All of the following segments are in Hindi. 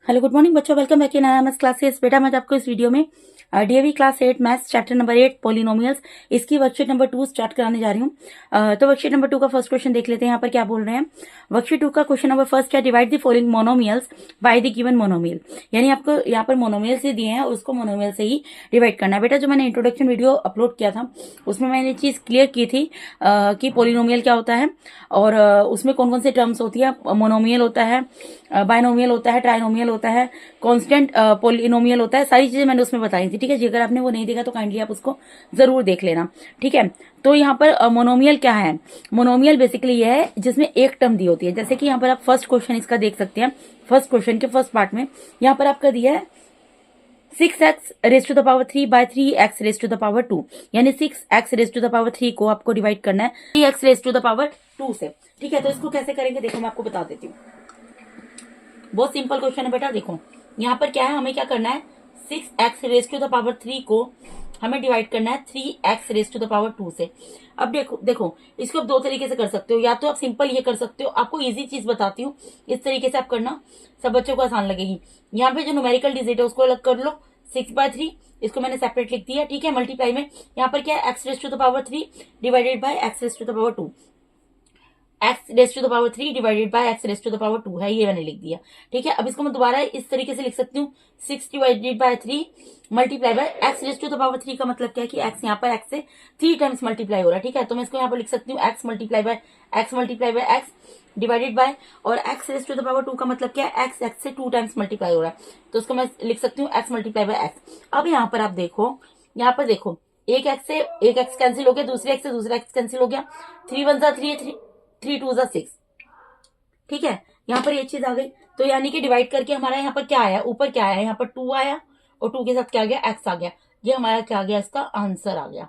हेलो गुड मॉर्निंग बच्चों, welcome back in MS classes. बेटा मैं आपको इस वीडियो में DAV class 8 maths chapter number 8 polynomials इसकी वर्कशीट नंबर 2 स्टार्ट कराने जा रही हूँ। तो वर्कशीट नंबर 2 का फर्स्ट क्वेश्चन देख लेते हैं। यहाँ पर क्या बोल रहे हैं। वर्कशीट 2 का क्वेश्चन नंबर फर्स्ट क्या, divide the following monomials by the given monomial. यानी आपको यहाँ पर मोनोमियल से दिए हैं और उसको मोनोमियल से ही डिवाइड करना है। बेटा जो मैंने इंट्रोडक्शन वीडियो अपलोड किया था उसमें मैंने चीज क्लियर की थी कि पॉलिनोमियल क्या होता है और उसमें कौन कौन से टर्म्स होती है। मोनोमियल होता है, बायनोमियल होता है, ट्राइनोमियल होता है, कांस्टेंट पॉलिनोमियल होता है। सारी चीजें मैंने उसमें बताई थी। ठीक है जी, अगर आपने वो नहीं देखा तो काइंडली आप उसको जरूर देख लेना। ठीक है, तो यहाँ पर मोनोमियल क्या है। मोनोमियल बेसिकली ये है जिसमें एक टर्म दी होती है। जैसे कि यहाँ पर आप फर्स्ट क्वेश्चन इसका देख सकते हैं। फर्स्ट क्वेश्चन के फर्स्ट पार्ट में यहाँ पर आपका दिया है 6x raise to the power 3 by 3x raise to the power 2। यानी 6x raise to the power 3 को आपको डिवाइड करना है 3x raise to the power 2 से। ठीक है, तो इसको कैसे करेंगे देखो मैं आपको बता देती हूँ। बहुत सिंपल क्वेश्चन है बेटा। देखो यहाँ पर क्या है, हमें क्या करना है 6x raise to the power 3 को हमें डिवाइड करना है 3x raise to the power 2 से। अब देखो इसको आप दो तरीके से कर सकते हो। या तो आप सिंपल ये कर सकते हो, आपको इजी चीज बताती हूँ, इस तरीके से आप करना, सब बच्चों को आसान लगेगी। यहाँ पे जो न्यूमेरिकल डिजिट है उसको अलग कर लो, 6/3 इसको मैंने सेपरेट लिख दिया। ठीक है, मल्टीप्लाई में यहाँ पर क्या है x raise to the power 3 divided by x raise to the power 2। x raise to the power 3 divided by x raise to the power 2 है, ये मैंने लिख दिया। ठीक है, अब इसको मैं दोबारा इस तरीके से लिख सकती हूँ 6 divided by 3 multiply by x raise to the power 3 का मतलब क्या है कि x यहाँ पर x से 3 टाइम्स मल्टीप्लाई हो रहा है। ठीक है, तो मैं इसको यहाँ पर लिख सकती हूँ x multiply by x divided by, और x raise to the power 2 का मतलब क्या है x से 2 टाइम्स मल्टीप्लाई हो रहा है, तो उसको मैं लिख सकती हूँ x मल्टीप्लाई बाय x। अब यहाँ पर आप देखो, यहाँ पर देखो एक x से एक x कैंसिल हो गया, दूसरे x से दूसरा x कैंसिल हो गया, 3 1 जा 3 3 2 जा 6। ठीक है, यहाँ पर ये चीज आ गई। तो यानी कि डिवाइड करके हमारा यहाँ पर क्या आया, ऊपर क्या आया, यहाँ पर 2 आया और 2 के साथ क्या आ गया, x आ गया। ये हमारा क्या आ गया, इसका आंसर आ गया।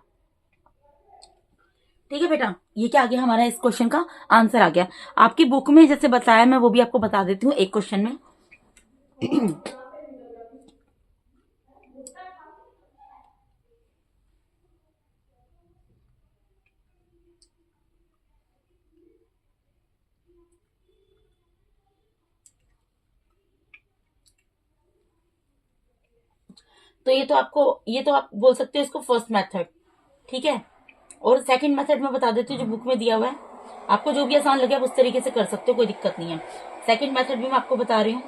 ठीक है बेटा, ये क्या आ गया, हमारा इस क्वेश्चन का आंसर आ गया। आपकी बुक में जैसे बताया मैं वो भी आपको बता देती हूँ एक क्वेश्चन में। तो ये तो आप बोल सकते हो इसको फर्स्ट मेथड। ठीक है, और सेकंड मेथड में बता देती हूँ जो बुक में दिया हुआ है। आपको जो भी आसान लगे आप उस तरीके से कर सकते हो, कोई दिक्कत नहीं है। सेकंड मेथड भी मैं आपको बता रही हूँ,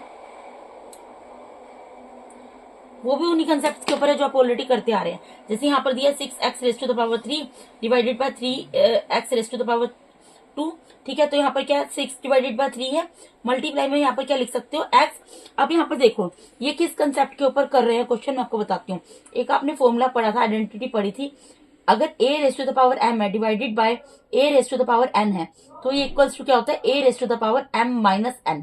वो भी उन्हीं कंसेप्ट के ऊपर है जो आप ऑलरेडी करते आ रहे हैं। जैसे यहाँ पर दिया 6x raise to the power 3 divided by 3x raise to the power 2। ठीक है, तो यहाँ पर क्या 6 डिवाइडेड बाय 3 है, मल्टीप्लाई में यहाँ पर क्या लिख सकते हो x। अब यहाँ पर देखो ये किस कंसेप्ट के ऊपर कर रहे हैं क्वेश्चन, मैं आपको बताती हूँ। एक आपने फॉर्मूला पढ़ा था, आइडेंटिटी पढ़ी थी। अगर a raise to the power m है divided by a raise to the power n है, तो ये इक्वल्स टू क्या होता है, a raise to the power m minus n।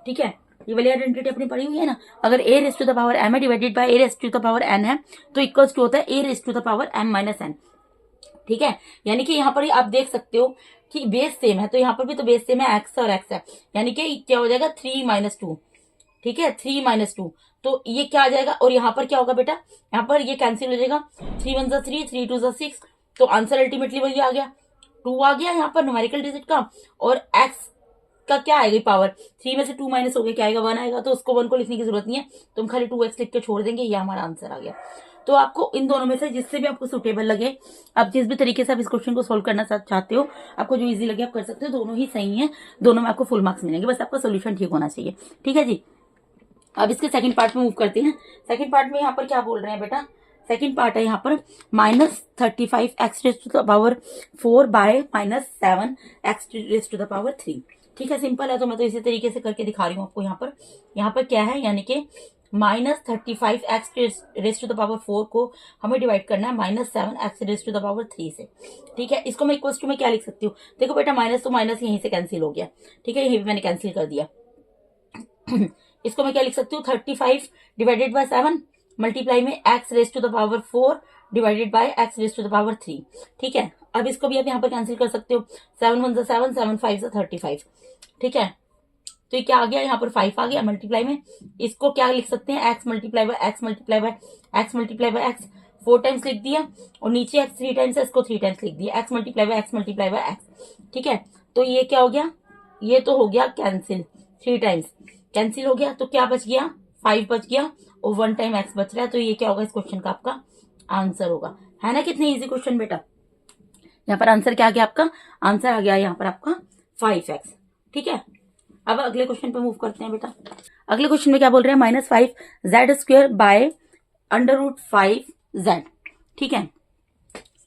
ठीक है, ये वाली आइडेंटिटी अपनी पढ़ी हुई है ना। अगर a raise to the power m है divided by a raise to the power n है, तो इक्वल्स टू होता है a raise to the power m minus n। ठीक है, यानी कि यहाँ पर आप देख सकते हो कि बेस सेम है, तो यहाँ पर भी तो बेस सेम है, x और x है, यानी कि क्या हो जाएगा 3 - 2। ठीक है, 3 - 2, तो ये क्या आ जाएगा, और यहाँ पर क्या होगा बेटा, यहाँ पर ये कैंसिल हो जाएगा, 3 1 जा 3 3 2 जा 6, तो आंसर अल्टीमेटली वही आ गया, 2 आ गया यहाँ पर न्यूमेरिकल डिजिट का। और x का क्या आएगी पावर, 3 में से 2 माइनस हो गया, क्या आएगा 1 आएगा, तो उसको 1 को लिखने की जरूरत नहीं है, तो हम खाली 2x लिख के छोड़ देंगे, ये हमारा आंसर आ गया। तो आपको इन दोनों में से जिससे भी आपको सुटेबल लगे, आप जिस भी तरीके से आप इस क्वेश्चन को सोल्व करना चाहते हो, आपको जो इजी लगे आप कर सकते हो, दोनों ही सही है, दोनों में आपको फुल मार्क्स मिलेंगे, बस आपका सोल्यूशन ठीक होना चाहिए। ठीक है जी, अब इसके सेकंड पार्ट में मूव करते हैं। सेकंड पार्ट में यहाँ पर क्या बोल रहे हैं बेटा, सेकंड पार्ट है यहाँ पर -35x raise to the power 4 by -7x raise to the power 3। ठीक है, सिंपल है, तो मैं तो इसी तरीके से करके दिखा रही हूँ आपको। यहाँ पर क्या है, यानी कि -35x raise to the power 4 को हमें डिवाइड करना है -7x raise to the power 3 से। ठीक है, इसको मैं इक्वल्स टू में क्या लिख सकती हूँ, देखो बेटा माइनस तो माइनस यहीं से कैंसिल हो गया। ठीक है, यही भी मैंने कैंसिल कर दिया। इसको मैं क्या लिख सकती हूँ, 35 डिवाइडेड बाय 7 मल्टीप्लाई में x raise to the power 4 divided by x raise to the power 3। ठीक है, अब इसको भी आप यहाँ पर कैंसिल कर सकते हो, 7 1 7 7 5 35। ठीक है, तो ये क्या आ गया, यहाँ पर 5 आ गया मल्टीप्लाई में। इसको क्या लिख सकते हैं, x multiply by x multiply by x multiply by x 4 times लिख दिया, और नीचे x 3 टाइम्स है, इसको 3 टाइम्स लिख दिया, x multiply by x multiply by x। ठीक है, तो ये क्या हो गया, ये तो हो गया कैंसिल 3 टाइम्स, कैंसिल हो गया, तो क्या बच गया, 5 बच गया और 1 टाइम x बच रहा है। तो ये क्या होगा इस क्वेश्चन का आपका आंसर होगा। है ना कितने इजी क्वेश्चन बेटा। यहाँ पर आंसर क्या आ गया आपका, आंसर आ गया यहाँ पर आपका 5x। ठीक है, अब अगले क्वेश्चन पे मूव करते हैं बेटा। अगले क्वेश्चन में क्या बोल रहे हैं, -5z² बाय √5z। ठीक है,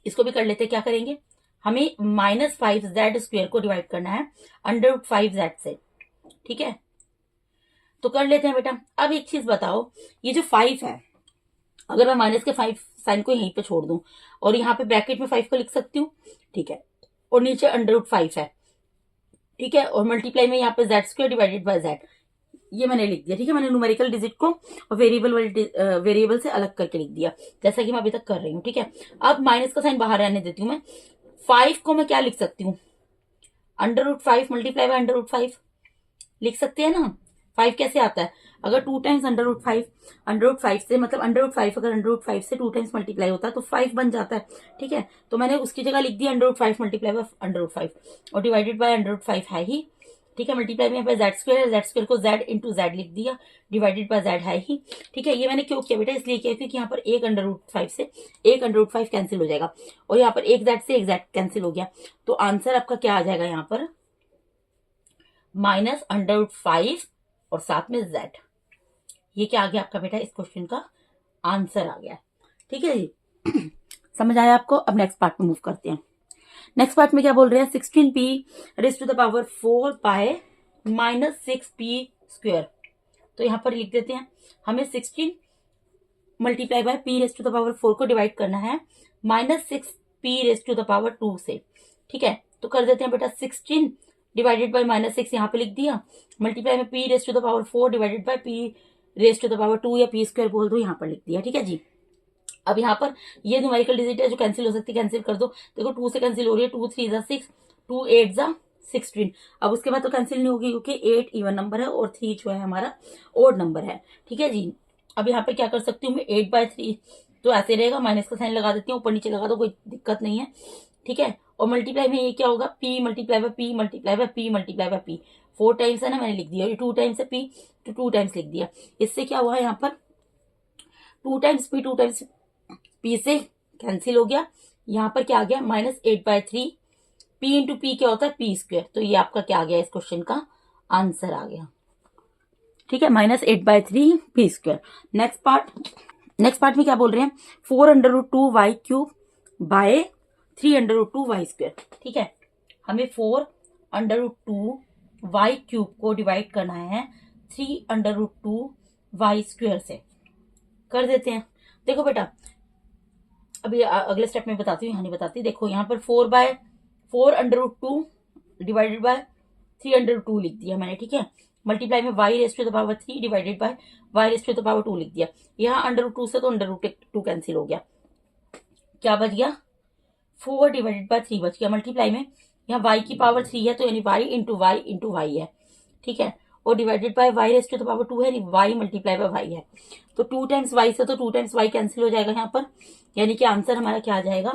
इसको भी कर लेते हैं। क्या करेंगे, हमें -5z² को डिवाइड करना है √5z से। ठीक है, तो कर लेते हैं बेटा। अब एक चीज बताओ, ये जो 5 है, अगर मैं माइनस के 5 साइन को यहीं पे छोड़ दूं और यहाँ पे ब्रैकेट में 5 को लिख सकती हूँ। ठीक है, और नीचे √5 है। ठीक है, और मल्टीप्लाई में यहाँ पे z² डिवाइडेड बाय z, ये मैंने लिख दिया। ठीक है, मैंने न्यूमेरिकल डिजिट को वेरिएबल से अलग करके लिख दिया, जैसा कि मैं अभी तक कर रही हूँ। ठीक है, अब माइनस का साइन बाहर रहने देती हूँ मैं। 5 को मैं क्या लिख सकती हूँ, √5 मल्टीप्लाई बाय √5 लिख सकते हैं ना। 5 कैसे आता है, अगर 2 टाइम्स √5 से मतलब √5 अगर √5 से 2 टाइम्स मल्टीप्लाई होता है तो 5 बन जाता है। ठीक है, तो मैंने उसकी जगह लिख दिया √5 मल्टीप्लाई बाय √5 और डिवाइडेड बाय √5 है ही। ठीक है, मल्टीप्लाई में z² है, z² को z इंटू z लिख दिया, डिवाइडेड बाय z है ही। ठीक है, ये मैंने क्यों किया बेटा, इसलिए किया क्योंकि यहाँ पर एक √5 से एक √5 कैंसिल हो जाएगा और यहाँ पर एक z से एक z कैंसिल हो गया। तो आंसर आपका क्या आ जाएगा यहाँ पर, -√5 और साथ में z। ये क्या आ गया आपका बेटा, इस क्वेश्चन का आंसर आ गया। ठीक है जी, समझ आया आपको। अब नेक्स्ट पार्ट में मूव करते हैं। नेक्स्ट पार्ट में क्या बोल रहे हैं, 16p⁻⁴ बाय -6p²। तो यहां पर लिख देते हैं, हमें 16 मल्टीप्लाई बाय p⁻⁴ को डिवाइड करना है -6p⁻² से। ठीक है, तो कर देते हैं बेटा, 16 डिवाइडेड बाय -6 यहाँ पे लिख दिया, मल्टीप्लाई में p⁻⁴ डिवाइडेड बाय p⁻² या p² बोल दो, यहाँ पर लिख दिया। ठीक है जी, अब यहाँ पर ये न्यूमेरिकल डिजिट है जो कैंसिल हो सकती है, कैंसिल कर दो। देखो 2 से कैंसिल हो रही है, 2 3 ज़ा 6, 2 8 ज़ा 16। अब उसके बाद तो कैंसिल नहीं होगी क्योंकि 8 इवन नंबर है और 3 जो है हमारा ओड नंबर है। ठीक है जी, अब यहाँ पर क्या कर सकती हूँ मैं, 8/3 तो ऐसे रहेगा, माइनस का साइन लगा देती हूँ, ऊपर नीचे लगा दो, कोई दिक्कत नहीं है। ठीक है, और मल्टीप्लाई में ये क्या होगा, p multiply by p multiply by p multiply by p। 4 times है ना, मैंने लिख दिया। 2 टाइम्स है p तो 2 टाइम्स लिख दिया। इससे क्या हुआ यहाँ पर, 2 टाइम्स p से कैंसिल हो गया। यहाँ पर क्या आ गया, -8/3 p इंटू p क्या होता है, p²। तो ये आपका क्या आ गया, इस क्वेश्चन का आंसर आ गया। ठीक है, -8/3 p²। नेक्स्ट पार्ट में क्या बोल रहे हैं, 4√2y³ बाय 3√2y²। ठीक है, हमें 4√2y³ को डिवाइड करना है 3√2y² से। कर देते हैं। देखो बेटा, अभी अगले स्टेप में बताती हूँ, यहाँ नहीं बताती। देखो यहाँ पर 4/4√2 डिवाइडेड बाय 3√2 लिख दिया मैंने। ठीक है, मल्टीप्लाई में y⁻³ डिवाइडेड बाय y⁻² लिख दिया। यहाँ √2 से तो √2 कैंसिल हो गया, क्या बच गया, 4 डिवाइडेड बाय 3 बच गया। मल्टीप्लाई में यहाँ y की पावर 3 है तो यानी y इंटू y है। ठीक है, और डिवाइडेड बाय y⁻² है, y मल्टीप्लाई बाय y है। तो 2 टाइम्स y से तो 2 टाइम्स y कैंसिल हो जाएगा यहाँ पर, यानी कि आंसर हमारा क्या आ जाएगा,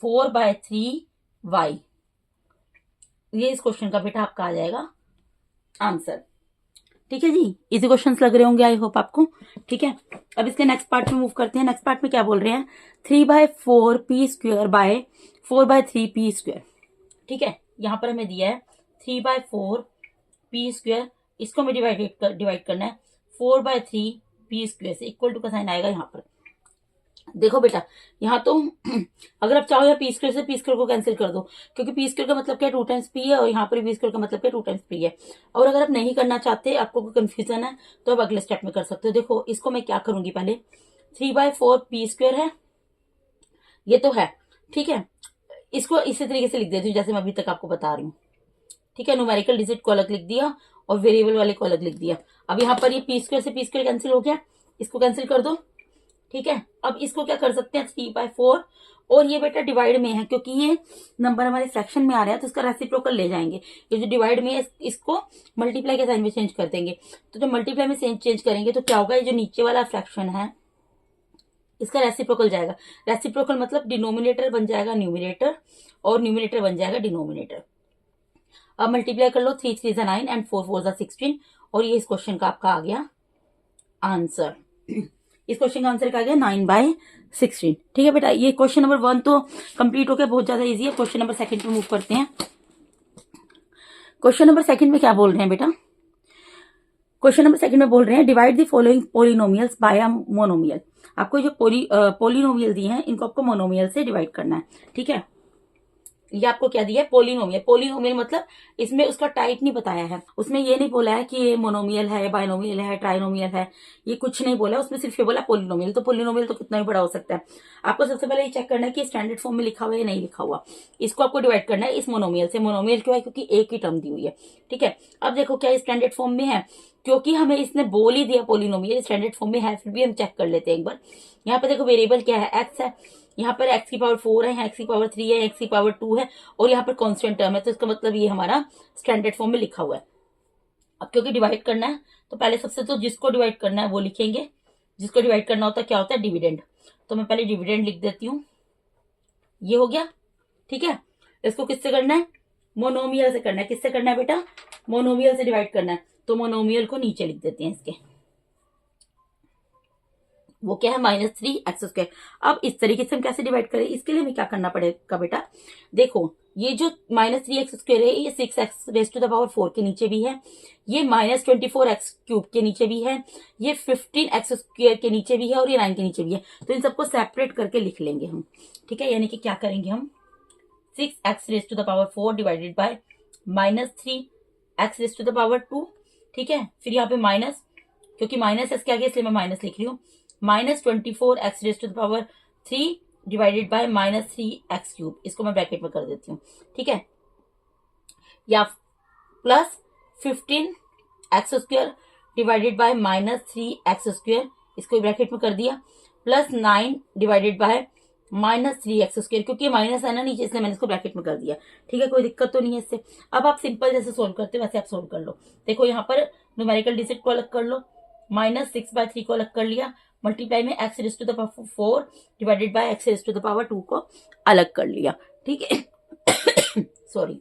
4/3y। ये इस क्वेश्चन का बेटा आपका आ जाएगा आंसर। ठीक है जी, इजी क्वेश्चंस लग रहे होंगे आई होप आपको। ठीक है, अब इसके नेक्स्ट पार्ट में मूव करते हैं। नेक्स्ट पार्ट में क्या बोल रहे हैं, 3/4p² बाय 4/3p²। ठीक है, यहाँ पर हमें दिया है 3/4p², इसको हमें डिवाइड करना है 4/3p² से। इक्वल टू का साइन आएगा यहाँ पर। देखो बेटा, यहाँ तो अगर आप चाहो या p² से p² को कैंसिल कर दो, क्योंकि p² का मतलब क्या, 2 टाइम्स p है, और यहाँ पर p² का मतलब क्या, 2 टाइम्स p है। और अगर आप नहीं करना चाहते, आपको कोई कंफ्यूजन है, तो आप अगले स्टेप में कर सकते हो। देखो इसको मैं क्या करूंगी, पहले 3/4p² है, ये तो है। ठीक है, इसको इसी तरीके से लिख देती हूँ जैसे मैं अभी तक आपको बता रही हूँ। ठीक है, न्यूमेरिकल डिजिट को अलग लिख दिया और वेरिएबल वाले को अलग लिख दिया। अब यहाँ पर ये p² से p² कैंसिल हो गया, इसको कैंसिल कर दो। ठीक है, अब इसको क्या कर सकते हैं, 3/4, और ये बेटा डिवाइड में है क्योंकि ये नंबर हमारे फ्रैक्शन में आ रहा है तो इसका रेसिप्रोकल ले जाएंगे। ये जो डिवाइड में है इसको मल्टीप्लाई के साइन में चेंज कर देंगे। तो जब मल्टीप्लाई में चेंज करेंगे तो क्या होगा, ये जो नीचे वाला फ्रैक्शन है इसका रेसिप्रोकल जाएगा। रेसिप्रोकल मतलब डिनोमिनेटर बन जाएगा न्यूमिनेटर और न्यूमिनेटर बन जाएगा डिनोमिनेटर। अब मल्टीप्लाई कर लो, 3 3 9 एंड 4 4 16, और ये इस क्वेश्चन का आपका आ गया आंसर। इस क्वेश्चन का आंसर क्या आ गया, 9/16। ठीक है बेटा, ये क्वेश्चन नंबर 1 तो कंप्लीट हो गया, बहुत ज्यादा इजी है। क्वेश्चन नंबर 2 पे मूव करते हैं। क्वेश्चन नंबर 2 में क्या बोल रहे हैं बेटा, क्वेश्चन नंबर 2 में बोल रहे हैं divide the following polynomials by a monomial. आपको जो पोलिनोमियल दिए हैं इनको आपको मोनोमियल से डिवाइड करना है। ठीक है, ये आपको क्या दिया है, पोलिनोमियल। पोलिनोमियल मतलब इसमें उसका टाइप नहीं बताया है, उसमें ये नहीं बोला है कि ये मोनोमियल है, बायनोमियल है, ट्राइनोमियल है, ये कुछ नहीं बोला, उसमें सिर्फ ये बोला पोलिनोमियल। तो पोलिनोमियल तो कितना भी बड़ा हो सकता है। आपको सबसे पहले ये चेक करना है कि स्टैंडर्ड फॉर्म में लिखा हुआ है या नहीं लिखा हुआ। इसको आपको डिवाइड करना है इस मोनोमियल से। मोनोमियल क्यों है, क्योंकि एक ही टर्म दी हुई है। ठीक है, अब देखो क्या स्टैंडर्ड फॉर्म में है, क्योंकि हमें इसने बोल ही दिया पोलिनोमियल स्टैंडर्ड फॉर्म में है, फिर भी हम चेक कर लेते हैं एक बार। यहाँ पे देखो वेरिएबल क्या है, एक्स है, यहाँ पर x की पावर 4 है, यहाँ x की पावर 3 है, x की पावर 2 है, और यहाँ पर कांस्टेंट टर्म है, तो इसका मतलब ये हमारा स्टैंडर्ड फॉर्म में लिखा हुआ है। अब क्योंकि डिवाइड करना है तो पहले सबसे तो जिसको डिवाइड करना है वो लिखेंगे। जिसको डिवाइड करना होता है क्या होता है, डिविडेंड। तो मैं पहले डिविडेंड लिख देती हूँ, ये हो गया। ठीक है, इसको किससे करना है, मोनोमियल से करना है। किससे करना है बेटा, मोनोमियल से डिवाइड करना है। तो मोनोमियल को नीचे लिख देते हैं इसके, वो क्या है -3x²। अब इस तरीके से हम कैसे डिवाइड करें, इसके लिए हमें क्या करना पड़ेगा बेटा, देखो ये जो -3x² है ये 6x⁴ के नीचे भी है, ये -24x³ के नीचे भी है, ये 15x² के नीचे भी है, और ये 9 के नीचे भी है। तो इन सबको सेपरेट करके लिख लेंगे हम। ठीक है, यानी कि क्या करेंगे हम, 6x⁴ डिवाइडेड बाय -3x⁴। ठीक है, फिर यहाँ पे माइनस, क्योंकि माइनस एस के आगे इसलिए मैं माइनस लिख रही हूँ, -24x⁴ डिवाइडेड बाय -3x³। इसको मैं ब्रैकेट में कर देती हूँ। ठीक है, या plus 15x² divided by -3x², इसको ब्रैकेट में कर दिया, प्लस 9 डिवाइडेड बाय -3x², क्योंकि माइनस है ना नीचे, इसलिए मैंने इसको ब्रैकेट में कर दिया। ठीक है, कोई दिक्कत तो नहीं है इससे। अब आप सिंपल जैसे सोल्व करते हो वैसे आप सोल्व कर लो। देखो यहाँ पर न्यूमेरिकल डिजिट को अलग कर लो, -6/3 को अलग कर लिया, मल्टीप्लाई में x⁴ डिवाइडेड बाय x⁴ को अलग कर लिया। ठीक है सॉरी,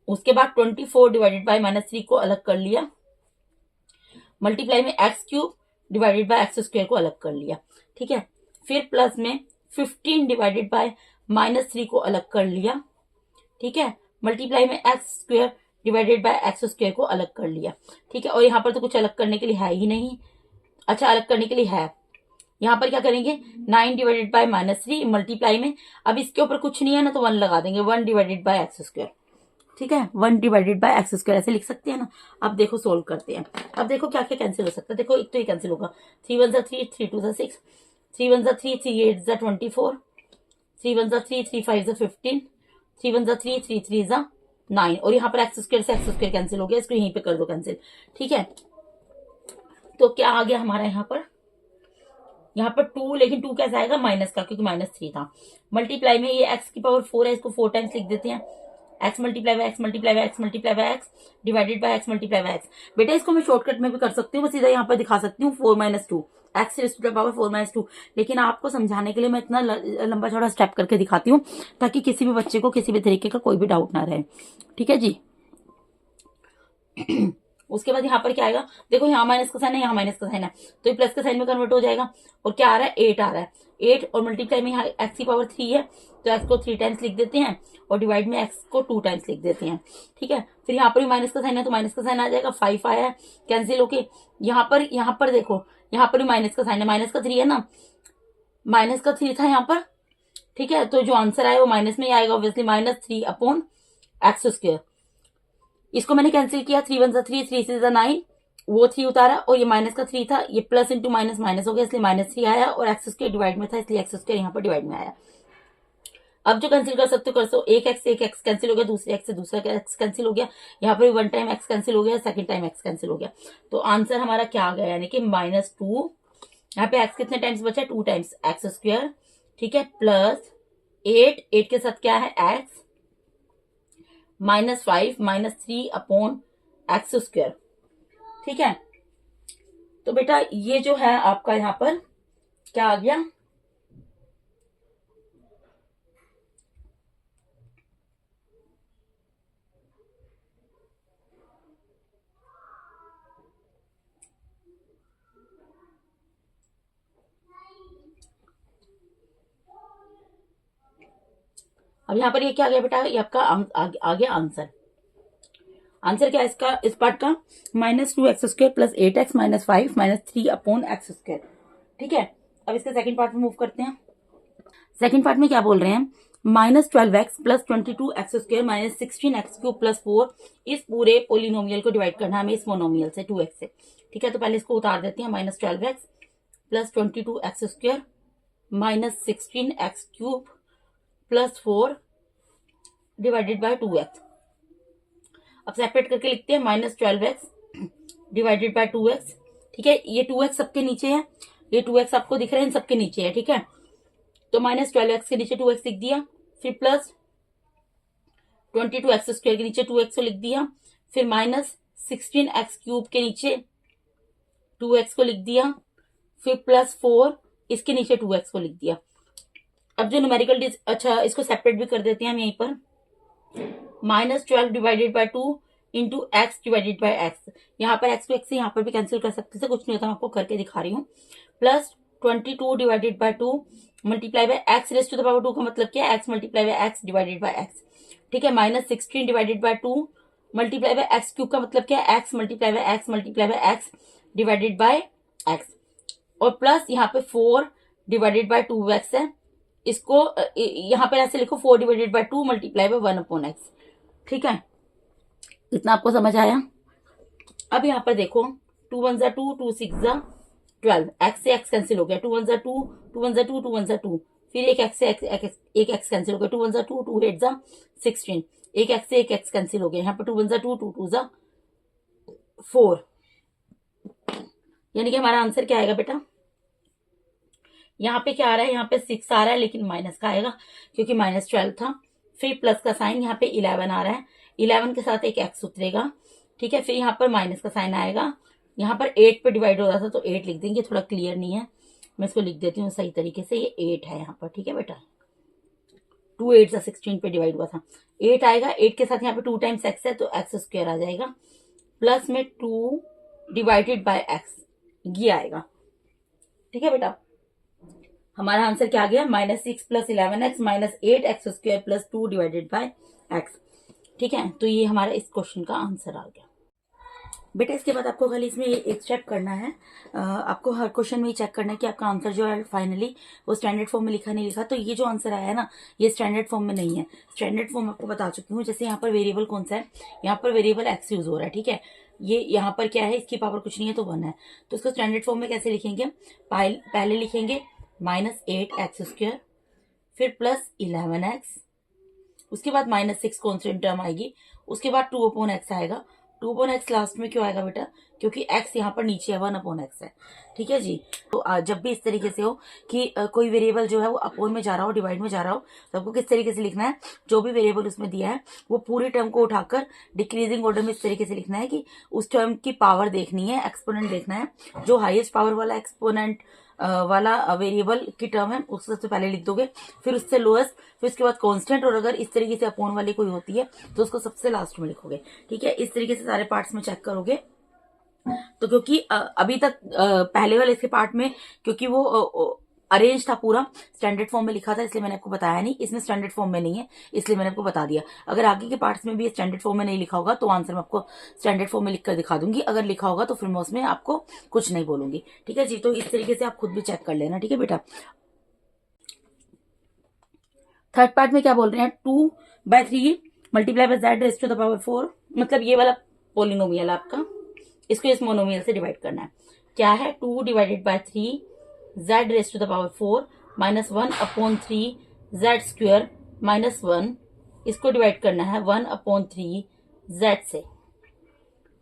उसके बाद 24 डिवाइडेड बाय -3 को अलग कर लिया, मल्टीप्लाई में x³ डिवाइडेड बाय x² को अलग कर लिया। ठीक है, फिर प्लस में 15 डिवाइडेड बाय -3 को अलग कर लिया। ठीक है, मल्टीप्लाई में x² डिवाइडेड बाय x² को अलग कर लिया। ठीक है, और यहाँ पर तो कुछ अलग करने के लिए है ही नहीं। अच्छा, अलग करने के लिए है, यहाँ पर क्या करेंगे, 9 डिवाइडेड बाय -3 मल्टीप्लाई में, अब इसके ऊपर कुछ नहीं है ना तो 1 लगा देंगे, 1 डिवाइडेड बाय x²। ठीक है, 1 डिवाइडेड बाय x² ऐसे लिख सकते हैं ना। अब देखो सोल्व करते हैं। अब देखो क्या क्या कैंसिल हो सकता है, देखो एक तो ये कैंसिल होगा, 3 1 3 3 2 6, 3 1 3 3 8 24, 3 1 3 3 5 15, 3 1 3 3 3 9, और यहाँ पर x² से x² कैंसिल हो गया, इसको यहीं पे कर दो कैंसिल। ठीक है, तो क्या आ गया हमारा यहाँ पर 2, लेकिन 2 कैसे आएगा, माइनस का, क्योंकि -3 था। मल्टीप्लाई में ये x की पावर 4 है, इसको 4 टाइम्स लिख देते हैं, x multiply by x multiply by x multiply by x divided by x multiply by x। बेटा इसको मैं शॉर्टकट में भी कर सकती हूँ, मैं सीधा यहाँ पर दिखा सकती हूँ 4 - 2 x⁴ 4 - 2, लेकिन आपको समझाने के लिए मैं इतना लंबा चौड़ा स्टेप करके दिखाती हूँ ताकि किसी भी बच्चे को किसी भी तरीके का कोई भी डाउट ना रहे। ठीक है जी उसके बाद यहाँ पर क्या आएगा, देखो यहाँ माइनस का साइन है, यहाँ माइनस का साइन है, तो ये प्लस का साइन में कन्वर्ट हो जाएगा, और क्या आ रहा है, 8 आ रहा है। 8 और मल्टीप्लाई में यहाँ x की पावर 3 है, तो x को 3 टाइम्स लिख देते हैं, और डिवाइड में x को 2 टाइम्स लिख देते हैं। ठीक है, फिर यहाँ पर भी माइनस का साइन है, तो माइनस का साइन आ जाएगा, 5 आया है कैंसिल होके। यहाँ पर देखो, यहाँ पर भी माइनस का साइन है, माइनस का 3 है ना, माइनस का 3 था यहाँ पर। ठीक है, तो जो आंसर आया वो माइनस में ही आएगा ऑब्वियसली, -3/x²। इसको मैंने कैंसिल किया, 3 1 3 3 6 9, वो 3 उतारा, और ये माइनस का 3 था, ये प्लस इंटू माइनस माइनस हो गया, इसलिए -3 आया, और x² डिवाइड में था इसलिए x² यहाँ पर डिवाइड में आया। अब जो कैंसिल कर सकते हो कर सो, एक x कैंसिल हो गया, दूसरे x से दूसरा x कैंसिल हो गया, यहाँ पर 1 टाइम x कैंसिल हो गया, सेकंड टाइम x कैंसिल हो गया, तो आंसर हमारा क्या आ गया, यानी कि -2। यहाँ पे x कितने टाइम्स बचा, 2 टाइम्स x²। ठीक है, प्लस 8 के साथ क्या है x, -5 -3/x²। ठीक है, तो बेटा ये जो है आपका यहाँ पर क्या आ गया, अब यहाँ पर ये क्या आ गया बेटा, ये आपका आ गया आंसर। आंसर क्या है इसका, इस पार्ट का, -2x² + 8x - 5 - 3/x²। ठीक है, अब इसके सेकंड पार्ट में मूव करते हैं। सेकंड पार्ट में क्या बोल रहे हैं, -12x + 22x² - 16x³ + 4 इस पूरे पोलिनोमियल को डिवाइड करना है हमें इस मोनोमियल से 2x से। ठीक है, तो पहले इसको उतार देते हैं, -12x + 22x² - 16x³ + 4 divided bye 2x। अब सेपरेट करके लिखते हैं, -12x डिवाइडेड बाय 2x। ठीक है, ये 2x सबके नीचे है, ये 2x आपको दिख रहे हैं, इन सबके नीचे है। ठीक है, तो -12x के नीचे 2x लिख दिया, फिर प्लस 22x² के नीचे 2x को लिख दिया, फिर -16x³ के नीचे 2x को लिख दिया, फिर +4 इसके नीचे 2x को लिख दिया। अब जो न्यूमेरिकल अच्छा इसको सेपरेट भी कर देते हैं हम यहीं पर, -12 divided by 2 into x divided by x. यहाँ पर एक्स को एक्स से यहाँ पर भी कैंसिल कर सकते थे, कुछ नहीं होता, मैं आपको करके दिखा रही हूँ। Plus 22 divided by 2 multiply by x raise to the power 2 का मतलब क्या है, x multiply by x divided by x. ठीक है, -16 divided by 2 multiply by x cube का मतलब क्या है, x multiply by x multiply by x divided by x. और प्लस यहाँ पे 4 डिवाइडेड बाय 2x है, इसको यहाँ पर ऐसे लिखो 4 divided by 2 multiply bye 1/x। ठीक है, इतना आपको समझ आया। अब यहाँ पर देखो, 2 1 जा 2, 2 6 जा 12, एक्स से एक्स कैंसिल हो गया, 2 1 जा 2, 2 1 जा 2, 2 1 जा 2, फिर एक एक्स से एक एक्स कैंसिल हो गया, 2 1 जा 2, 2 8 जा 16, एक एक्स से एक एक्स कैंसिल हो गया, यहाँ पर 2 1 जा 2, 2 2 जा 4। यानी कि हमारा आंसर क्या आएगा बेटा, यहाँ पे क्या आ रहा है, यहाँ पे 6 आ रहा है, लेकिन माइनस का आएगा क्योंकि -12 था। फिर प्लस का साइन, यहाँ पे 11 आ रहा है, 11 के साथ एक एक्स उतरेगा। ठीक है, फिर यहाँ पर माइनस का साइन आएगा, यहाँ पर 8 पे डिवाइड हो रहा था तो 8 लिख देंगे, थोड़ा क्लियर नहीं है, मैं इसको लिख देती हूँ सही तरीके से, ये 8 है यहाँ पर। ठीक है बेटा, 2 8 जा 16 पे डिवाइड हुआ था, 8 आएगा, 8 के साथ यहाँ पे 2 टाइम्स एक्स है तो x² आ जाएगा, प्लस में 2 डिवाइडेड बाय एक्स ये आएगा। ठीक है बेटा, हमारा आंसर क्या आ गया, -6 + 11x - 8x² + 2 divided by x. ठीक है, तो ये हमारा इस क्वेश्चन का आंसर आ गया बेटा। इसके बाद आपको खाली इसमें एक स्टेप करना है, आपको हर क्वेश्चन में ही चेक करना है कि आपका आंसर जो है फाइनली वो स्टैंडर्ड फॉर्म में लिखा नहीं लिखा। तो ये जो आंसर आया है ना, ये स्टैंडर्ड फॉर्म में नहीं है। स्टैंडर्ड फॉर्म आपको बता चुकी हूँ। जैसे यहाँ पर वेरिएबल कौन सा है, यहाँ पर वेरिएबल एक्स यूज हो रहा है। ठीक है, ये यहाँ पर क्या है, इसकी पावर कुछ नहीं है तो 1 है, तो इसको स्टैंडर्ड फॉर्म में कैसे लिखेंगे, पहले लिखेंगे -8x², फिर +11x, उसके बाद -6 कॉन्स्टेंट टर्म आएगी, उसके बाद 2/x आएगा। 2/x लास्ट में क्यों आएगा बेटा, क्योंकि x यहाँ पर नीचे है, 1/x है। ठीक है जी, तो जब भी इस तरीके से हो कि कोई वेरिएबल जो है वो अपोन में जा रहा हो, डिवाइड में जा रहा हो, तो आपको किस तरीके से लिखना है, जो भी वेरिएबल उसमें दिया है वो पूरी टर्म को उठाकर डिक्रीजिंग ऑर्डर में इस तरीके से लिखना है कि उस टर्म की पावर देखनी है, एक्सपोनेंट देखना है, जो हाईएस्ट पावर वाला एक्सपोनेंट वाला वेरिएबल की टर्म है उसको सबसे पहले लिख दोगे, फिर उससे लोएस्ट, फिर उसके बाद कांस्टेंट, और अगर इस तरीके से अपोन वाली कोई होती है तो उसको सबसे लास्ट में लिखोगे। ठीक है, इस तरीके से सारे पार्ट्स में चेक करोगे। तो क्योंकि अभी तक पहले वाले इसके पार्ट में क्योंकि वो अरेंज था पूरा, स्टैंडर्ड फॉर्म में लिखा था, इसलिए मैंने आपको बताया नहीं, इसमें स्टैंडर्ड फॉर्म में नहीं है इसलिए मैंने आपको बता दिया। अगर आगे के पार्ट्स में भी स्टैंडर्ड फॉर्म में नहीं लिखा होगा तो आंसर मैं आपको स्टैंडर्ड फॉर्म में लिखकर दिखा दूंगी, अगर लिखा होगा तो फिर मैं उसमें आपको कुछ नहीं बोलूंगी। ठीक है जी, तो इस तरीके से आप खुद भी चेक कर लेना। ठीक है बेटा, थर्ड पार्ट में क्या बोल रहे हैं, 2/3 multiply by z raise to the power 4, मतलब ये वाला पोलिनोमियल आपका, इसको इस मोनोमियल से डिवाइड करना है। क्या है, 2 divided by 3 z raise to the power 4 -1/3 z² -1, इसको डिवाइड करना है 1/3 z से।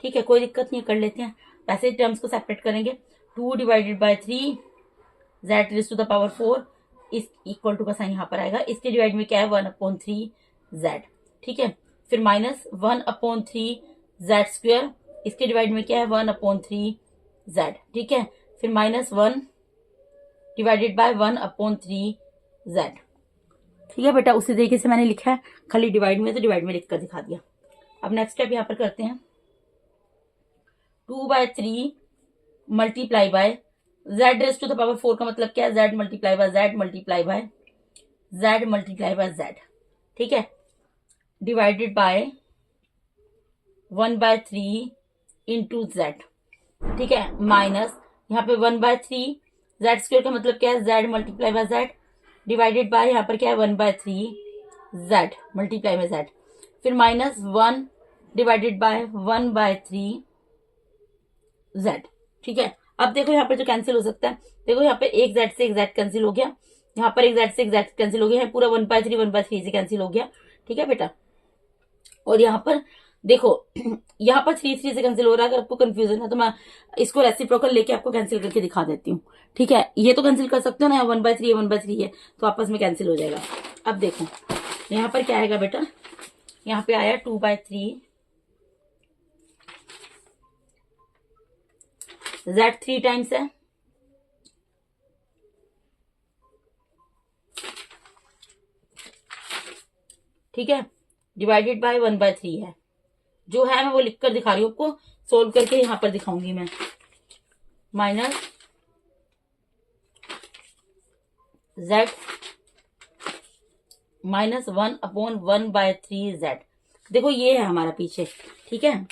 ठीक है, कोई दिक्कत नहीं, कर लेते हैं, वैसे टर्म्स को सेपरेट करेंगे। 2 divided by 3 z raise to the power 4, इस इक्वल टू का साइन यहाँ पर आएगा, इसके डिवाइड में क्या है 1/3 z। ठीक है, फिर -1/3 z², इसके डिवाइड में क्या है 1/3 z। ठीक है, फिर -1 डिवाइडेड बाय 1/3 z। ठीक है बेटा, उसी तरीके से मैंने लिखा है, खाली डिवाइड में तो डिवाइड में लिख कर दिखा दिया। अब नेक्स्ट स्टेप यहाँ पर करते हैं, 2/3 multiply by z raise to the power 4 का मतलब क्या है, z multiply by z multiply by z multiply by z। ठीक है, डिवाइडेड बाय 1/3 इंटू जेड, ठीक है, माइनस यहाँ पे 1/3 जेड स्क्वायर का मतलब क्या है, Z multiply by Z, divided by यहाँ पर क्या है 1/3 जेड मल्टीप्लाई बाय जेड, फिर माइनस 1 डिवाइडेड बाय 1/3 जेड। ठीक है, अब देखो यहाँ पर जो कैंसिल हो सकता है, देखो यहाँ पे एक जेड से एक जेड कैंसिल हो गया, यहाँ पर एक जेड से एक जेड कैंसिल हो गया है, पूरा 1/3 से कैंसिल हो गया। ठीक है बेटा, और यहाँ पर देखो यहाँ पर 3 से कैंसिल हो रहा है। अगर आपको कंफ्यूजन है तो मैं इसको रेसिप्रोकल लेके आपको कैंसिल करके दिखा देती हूँ। ठीक है, ये तो कैंसिल कर सकते हो ना, 1/3 है तो आपस में कैंसिल हो जाएगा। अब देखो यहाँ पर क्या आएगा बेटा, यहाँ पे आया 2/3 जेड 3 टाइम्स है, ठीक है, डिवाइडेड बाय 1/3 है। जो है मैं वो लिख कर दिखा रही हूँ आपको, सोल्व करके यहाँ पर दिखाऊंगी मैं, माइनस जेड माइनस 1/1/3 जेड। देखो ये है हमारा पीछे। ठीक है,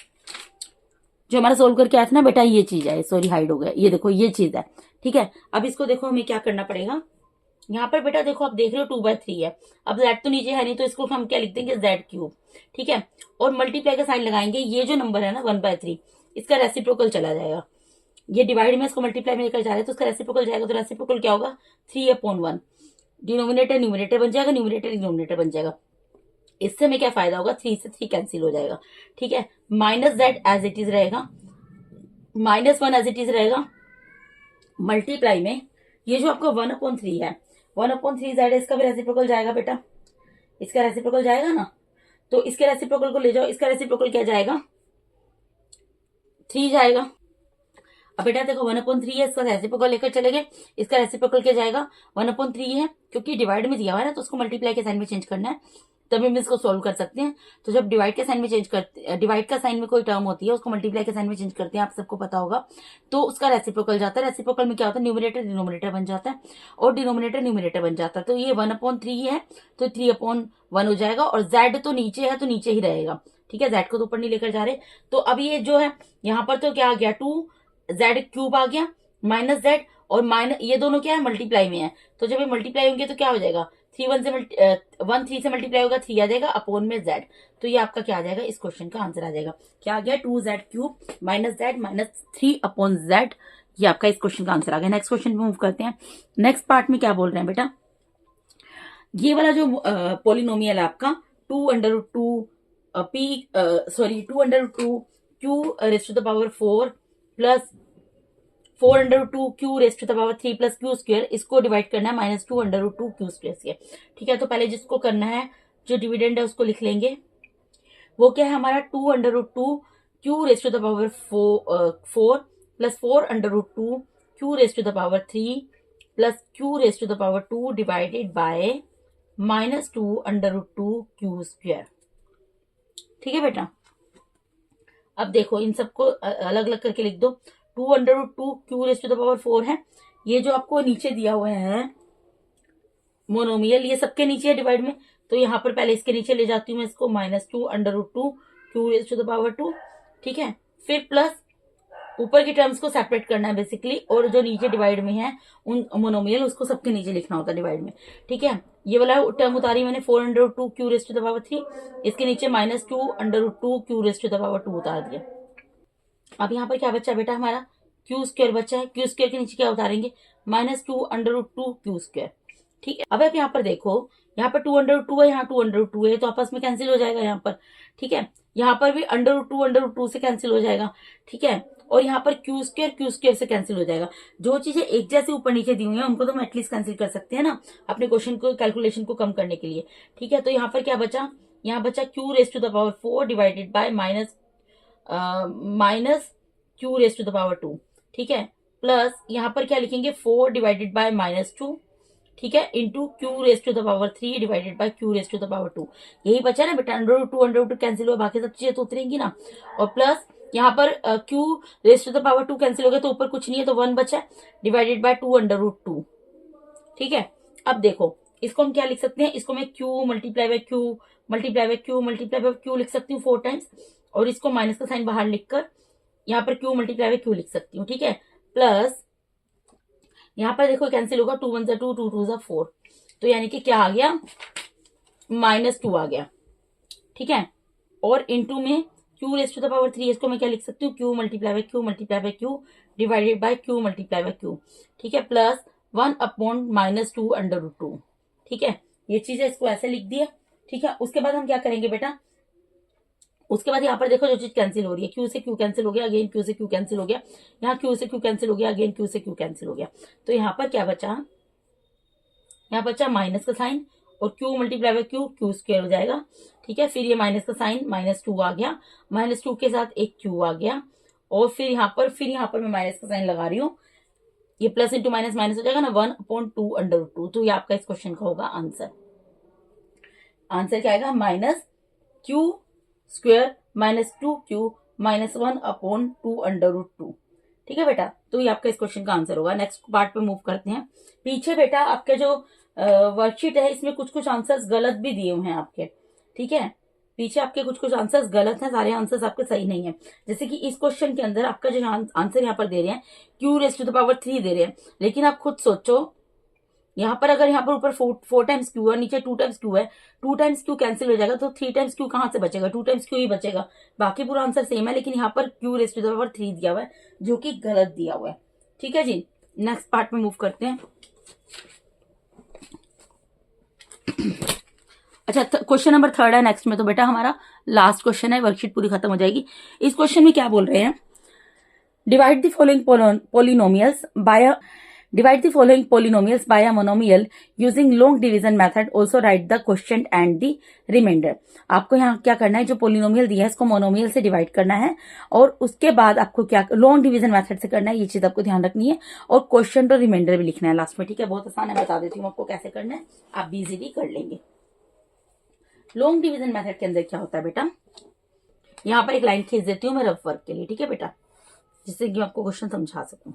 जो हमारा सोल्व करके आया था ना बेटा, ये चीज है, सॉरी हाइड हो गया, ये देखो ये चीज है। ठीक है, अब इसको देखो हमें क्या करना पड़ेगा, यहाँ पर बेटा देखो आप देख रहे हो 2/3 है, अब जेड तो नीचे है नहीं तो इसको हम क्या लिख देंगे जेड क्यूब। ठीक है, और मल्टीप्लाई का साइन लगाएंगे, ये जो नंबर है ना 1/3 इसका रेसिप्रोकल चला जाएगा, ये डिवाइड में इसको मल्टीप्लाई में लेकर जा रहे हैं तो इसका रेसिप्रोकल जाएगा, तो रेसिप्रोकल क्या होगा 3/1, डिनोमिनेटर न्यूमिनेटर बन जाएगा, न्यूमिनेटर डिनोमिनेटर बन जाएगा। इससे हमें क्या फायदा होगा, 3 से 3 कैंसिल हो जाएगा। ठीक है, minus z as it is रहेगा, -1 एज इट इज रहेगा, मल्टीप्लाई में ये जो आपका 1/3 है, 1/3 जेड, इसका भी रेसिप्रोकल जाएगा बेटा, इसका रेसिप्रोकल जाएगा ना, तो इसके रेसिप्रोकल को ले जाओ, इसका रेसिप्रोकल क्या जाएगा 3 जाएगा। अब बेटा देखो 1/3 है, इसका रेसिप्रोकल लेकर चले गए, इसका रेसिप्रोकल क्या जाएगा 1/3 है, क्योंकि डिवाइड में दिया हुआ है ना तो उसको मल्टीप्लाई के साइन में चेंज करना है, तभी हम इसको सोल्व कर सकते हैं। तो जब डिवाइड के साइन में चेंज करते, डिवाइड का साइन में कोई टर्म होती है उसको मल्टीप्लाई के साइन में चेंज करते हैं, आप सबको पता होगा, तो उसका रेसिप्रोकल जाता है। रेसिप्रोकल में क्या होता है, न्यूमिनेटर डिनोमिनेटर बन जाता है और डिनोमिनेटर न्यूमिनेटर बन जाता है। तो ये 1/3 है तो 3/1 हो जाएगा, और जेड तो नीचे है तो नीचे ही रहेगा। ठीक है, जेड को तो ऊपर नहीं लेकर जा रहे, तो अब ये जो है यहाँ पर तो क्या आ गया 2 जेड क्यूब आ गया, माइनस जेड और माइनस, ये दोनों क्या है मल्टीप्लाई में है, तो जब ये मल्टीप्लाई होंगे तो क्या हो जाएगा 1 3 से मल्टीप्लाई होगा 3 आ जाएगा अपोन में जेड। तो ये आपका क्या आ जाएगा, इस क्वेश्चन का आंसर आ जाएगा, क्या आ गया 2 Z cube minus Z minus 3 upon Z. ये आपका इस क्वेश्चन का आंसर आ गया। नेक्स्ट क्वेश्चन पे मूव करते हैं। नेक्स्ट पार्ट में क्या बोल रहे हैं बेटा, ये वाला जो पोलिनोमियल है आपका 2√2 2√2 q rest to the power 4 plus 4√2 q rest to the power 3 plus q square, इसको डिवाइड करना है -2√2 क्यू स्क्वायर से। ठीक है, तो पहले जिसको करना है, जो डिविडेंड है उसको लिख लेंगे, वो क्या है हमारा 2√2 q rest to the power 4 plus 4√2 q rest to the power 3 plus q rest to the power 2 divided by -2√2 q square. ठीक है बेटा, अब देखो इन सबको अलग अलग करके लिख दो। 2√2 q rest to the power 4 है, ये जो आपको नीचे दिया हुआ है मोनोमियल, ये सबके नीचे है डिवाइड में, तो यहाँ पर पहले इसके नीचे ले जाती हूँ मैं इसको, -2√2 q rest to the power 2। ठीक है, फिर प्लस ऊपर की टर्म्स को सेपरेट करना है बेसिकली, और जो नीचे डिवाइड में है उन मोनोमियल उसको सबके नीचे लिखना होता है डिवाइड में। ठीक है, ये वाला टर्म उतारी मैंने 4√2 q rest to the power 3, इसके नीचे -2√2 q rest to the power 2 उतार दिया। अब यहाँ पर क्या बचा बेटा हमारा, क्यू स्क्वायर बचा है, क्यू स्क्वायर के नीचे क्या उतारेंगे -2√2 क्यू स्क्वायर। ठीक है, अब आप यहाँ पर देखो, यहाँ पर 2√2 है, यहाँ 2√2 है, तो आपस में कैंसिल हो जाएगा यहाँ पर। ठीक है, यहाँ पर भी √2 से कैंसिल हो जाएगा। ठीक है, और यहाँ पर क्यू स्क्वायर से कैंसिल हो जाएगा। जो चीजें एक जैसे ऊपर नीचे दी हुई है उनको तो हम एटलीस्ट कैंसिल कर सकते हैं ना, अपने क्वेश्चन को कैलकुलेशन को कम करने के लिए। ठीक है, तो यहाँ पर क्या बचा, यहाँ बचा q rest to the power 4 divided by minus q rest to the power 2। ठीक है, प्लस यहाँ पर क्या लिखेंगे 4 डिवाइडेड बाय -2। ठीक है, into q rest to the power 3 divided by q rest to the power 2। यही बचा ना बेटा, √2 कैंसिल हुआ, बाकी सब चीजें तो उतरेंगी ना, और प्लस यहाँ पर q rest to the power 2 cancel हो गया तो ऊपर कुछ नहीं है, तो 1 बचा डिवाइडेड बाय 2√2। ठीक है, अब देखो इसको हम क्या लिख सकते हैं, इसको मैं Q multiply by q multiply by q multiply by Q लिख सकती हूँ 4 टाइम्स, और इसको माइनस का साइन बाहर लिखकर यहाँ पर क्यू मल्टीप्लाई बाय क्यू लिख सकती हूँ। ठीक है, प्लस यहाँ पर देखो कैंसिल होगा, 2 1 2 2 2 4, तो यानी कि क्या आ गया, -2 आ गया। ठीक है, और इंटू में q raise to the power 3, इसको मैं क्या लिख सकती हूँ, q multiply by q multiply by q divided by q multiply by q. ठीक है, प्लस 1/-2 अंडर रूट 2। ठीक है, ये चीज है, इसको ऐसे लिख दिया। ठीक है, उसके बाद हम क्या करेंगे बेटा, उसके बाद यहाँ पर देखो जो चीज कैंसिल हो रही है, क्यू से क्यू कैंसिल हो गया, अगेन क्यू से क्यू कैंसिल हो गया, यहाँ क्यू से क्यू कैंसिल हो गया, अगेन क्यू से क्यू कैंसिल हो गया, तो यहाँ पर क्या बचा, यहाँ बचा माइनस का साइन, और Q multiply by Q, Q square हो जाएगा। ठीक है, फिर ये माइनस का साइन, -2 आ गया, -2 के साथ एक क्यू आ गया, और फिर यहाँ पर मैं माइनस का साइन लगा रही हूँ, ये प्लस इंटू माइनस माइनस हो जाएगा ना, 1/2 अंडर रूट 2। तो ये आपका इस क्वेश्चन का होगा आंसर। आंसर क्या आएगा, -q square -2q -1/2 under root 2। ठीक है बेटा, तो ये आपका इस क्वेश्चन का आंसर होगा। नेक्स्ट पार्ट पे मूव करते हैं। पीछे बेटा आपके जो वर्कशीट है इसमें कुछ कुछ आंसर्स गलत भी दिए हुए हैं आपके। ठीक है, पीछे आपके कुछ कुछ आंसर्स गलत हैं, सारे आंसर्स आपके सही नहीं है। जैसे कि इस क्वेश्चन के अंदर आपका जो आंसर यहाँ पर दे रहे हैं q raise to the power 3 दे रहे हैं, लेकिन आप खुद सोचो यहाँ पर अगर यहाँ पर ऊपर 4 टाइम्स क्यू है, नीचे 2 टाइम्स क्यू है, 2 टाइम्स क्यू कैंसिल हो जाएगा, तो 3 टाइम्स क्यू कहाँ से बचेगा, 2 टाइम्स क्यू ही बचेगा। बाकी पूरा आंसर सेम है, लेकिन यहाँ पर q raise to the power 3 दिया हुआ है, जो कि गलत दिया हुआ है। ठीक है जी, नेक्स्ट पार्ट में मूव करते हैं। अच्छा, क्वेश्चन नंबर 3 है नेक्स्ट में, तो बेटा हमारा लास्ट क्वेश्चन है, वर्कशीट पूरी खत्म हो जाएगी। इस क्वेश्चन में क्या बोल रहे हैं, divide the following polynomials by Divide the following polynomials by a monomial using long division method. Also write the quotient and the remainder. आपको यहाँ क्या करना है, जो पोलिनोमियल दिया है इसको मोनोमियल से डिवाइड करना है, और उसके बाद आपको क्या लॉन्ग डिवीजन मेथड से करना है, ये चीज आपको ध्यान रखनी है, और क्वेश्चन और रिमाइंडर भी लिखना है लास्ट में। ठीक है, बहुत आसान है, बता देती हूँ आपको कैसे करना है, आप भी इजीली कर लेंगे। लॉन्ग डिवीजन मेथड के अंदर क्या होता है बेटा, यहाँ पर एक लाइन खींच देती हूँ मैं रफ वर्क के लिए। ठीक है बेटा, जिससे कि मैं आपको क्वेश्चन समझा सकूं।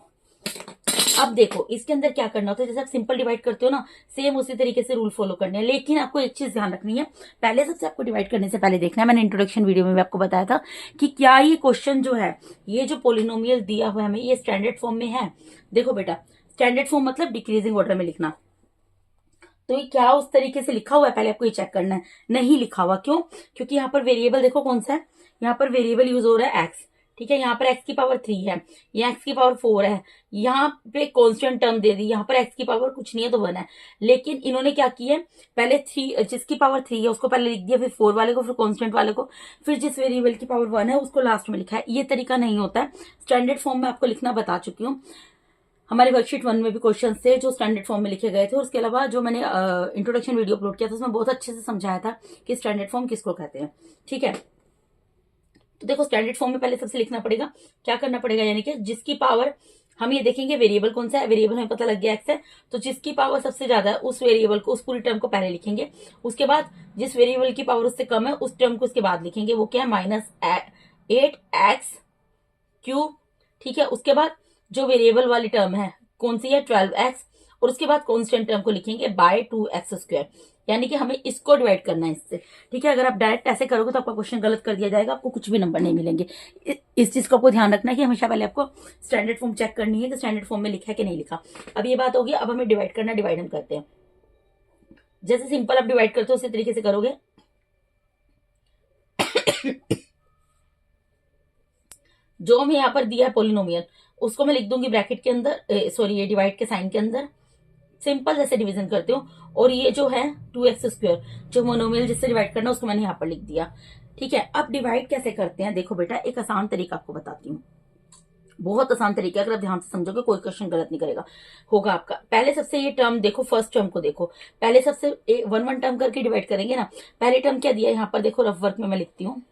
अब देखो इसके अंदर क्या करना होता है, जैसे आप सिंपल डिवाइड करते हो ना, सेम उसी तरीके से रूल फॉलो करने हैं, लेकिन आपको एक चीज ध्यान रखनी है, पहले सबसे आपको डिवाइड करने से पहले देखना है, मैंने इंट्रोडक्शन वीडियो में भी आपको बताया था कि क्या ये क्वेश्चन जो है, ये जो पोलिनोमियल दिया हुआ है हमें, ये स्टैंडर्ड फॉर्म में है। देखो बेटा, स्टैंडर्ड फॉर्म मतलब डिक्रीजिंग ऑर्डर में लिखना, तो ये क्या उस तरीके से लिखा हुआ है, पहले आपको ये चेक करना है। नहीं लिखा हुआ, क्यों, क्योंकि यहाँ पर वेरिएबल देखो कौन सा है, यहाँ पर वेरिएबल यूज हो रहा है एक्स। ठीक है, यहाँ पर x की पावर 3 है, ये x की पावर 4 है, यहाँ पे कांस्टेंट टर्म दे दी, यहाँ पर x की पावर कुछ नहीं है तो 1 है, लेकिन इन्होंने क्या किया है, पहले 3 जिसकी पावर 3 है उसको पहले लिख दिया, फिर 4 वाले को, फिर कांस्टेंट वाले को, फिर जिस वेरिएबल की पावर 1 है उसको लास्ट में लिखा है। ये तरीका नहीं होता है, स्टैंडर्ड फॉर्म में आपको लिखना बता चुकी हूँ। हमारे वर्कशीट 1 में भी क्वेश्चन थे जो स्टैंडर्ड फॉर्म में लिखे गए थे, और उसके अलावा जो मैंने इंट्रोडक्शन वीडियो अपलोड किया था उसमें बहुत अच्छे से समझाया था कि स्टैंडर्ड फॉर्म किसको कहते हैं। ठीक है, तो देखो स्टैंडर्ड फॉर्म में पहले सबसे लिखना पड़ेगा, क्या करना पड़ेगा, यानी कि जिसकी पावर, हम ये देखेंगे वेरिएबल कौन सा है, वेरिएबल हमें पता लग गया एक्स है, तो जिसकी पावर सबसे ज्यादा है उस वेरिएबल को, उस पूरी टर्म को पहले लिखेंगे, उसके बाद जिस वेरिएबल की पावर उससे कम है उस टर्म को उसके बाद लिखेंगे, वो क्या है, -8x³। ठीक है, उसके बाद जो वेरिएबल वाली टर्म है कौन सी है, 12x, और उसके बाद कांस्टेंट टर्म को लिखेंगे बाय 2x², यानी कि हमें इसको डिवाइड करना है इससे। ठीक है, अगर आप डायरेक्ट ऐसे करोगे तो आपका क्वेश्चन गलत कर दिया जाएगा, आपको कुछ भी नंबर नहीं मिलेंगे। इस चीज को आपको ध्यान रखना है कि हमेशा पहले आपको स्टैंडर्ड फॉर्म चेक करनी है कि स्टैंडर्ड फॉर्म में लिखा है कि नहीं लिखा। अब ये बात होगी, अब हमें डिवाइड करना, डिवाइड हम करते हैं। जैसे सिंपल आप डिवाइड करते हो उसी तरीके से करोगे। जो हमें यहाँ पर दिया है पोलिनोमियल, उसको मैं लिख दूंगी ब्रैकेट के अंदर, सॉरी ये डिवाइड के साइन के अंदर, सिंपल जैसे डिवीजन करते हो, और ये जो है 2x², जो मोनोमियल जिससे डिवाइड करना उसको मैंने यहाँ पर लिख दिया। ठीक है, अब डिवाइड कैसे करते हैं, देखो बेटा एक आसान तरीका आपको बताती हूँ, बहुत आसान तरीका, अगर आप ध्यान से समझोगे कोई क्वेश्चन गलत नहीं करेगा होगा आपका। पहले सबसे ये टर्म देखो, फर्स्ट टर्म को देखो, पहले सबसे 1 टर्म करके डिवाइड करेंगे ना। पहले टर्म क्या दिया यहाँ पर देखो, रफ वर्क में मैं लिखती हूँ,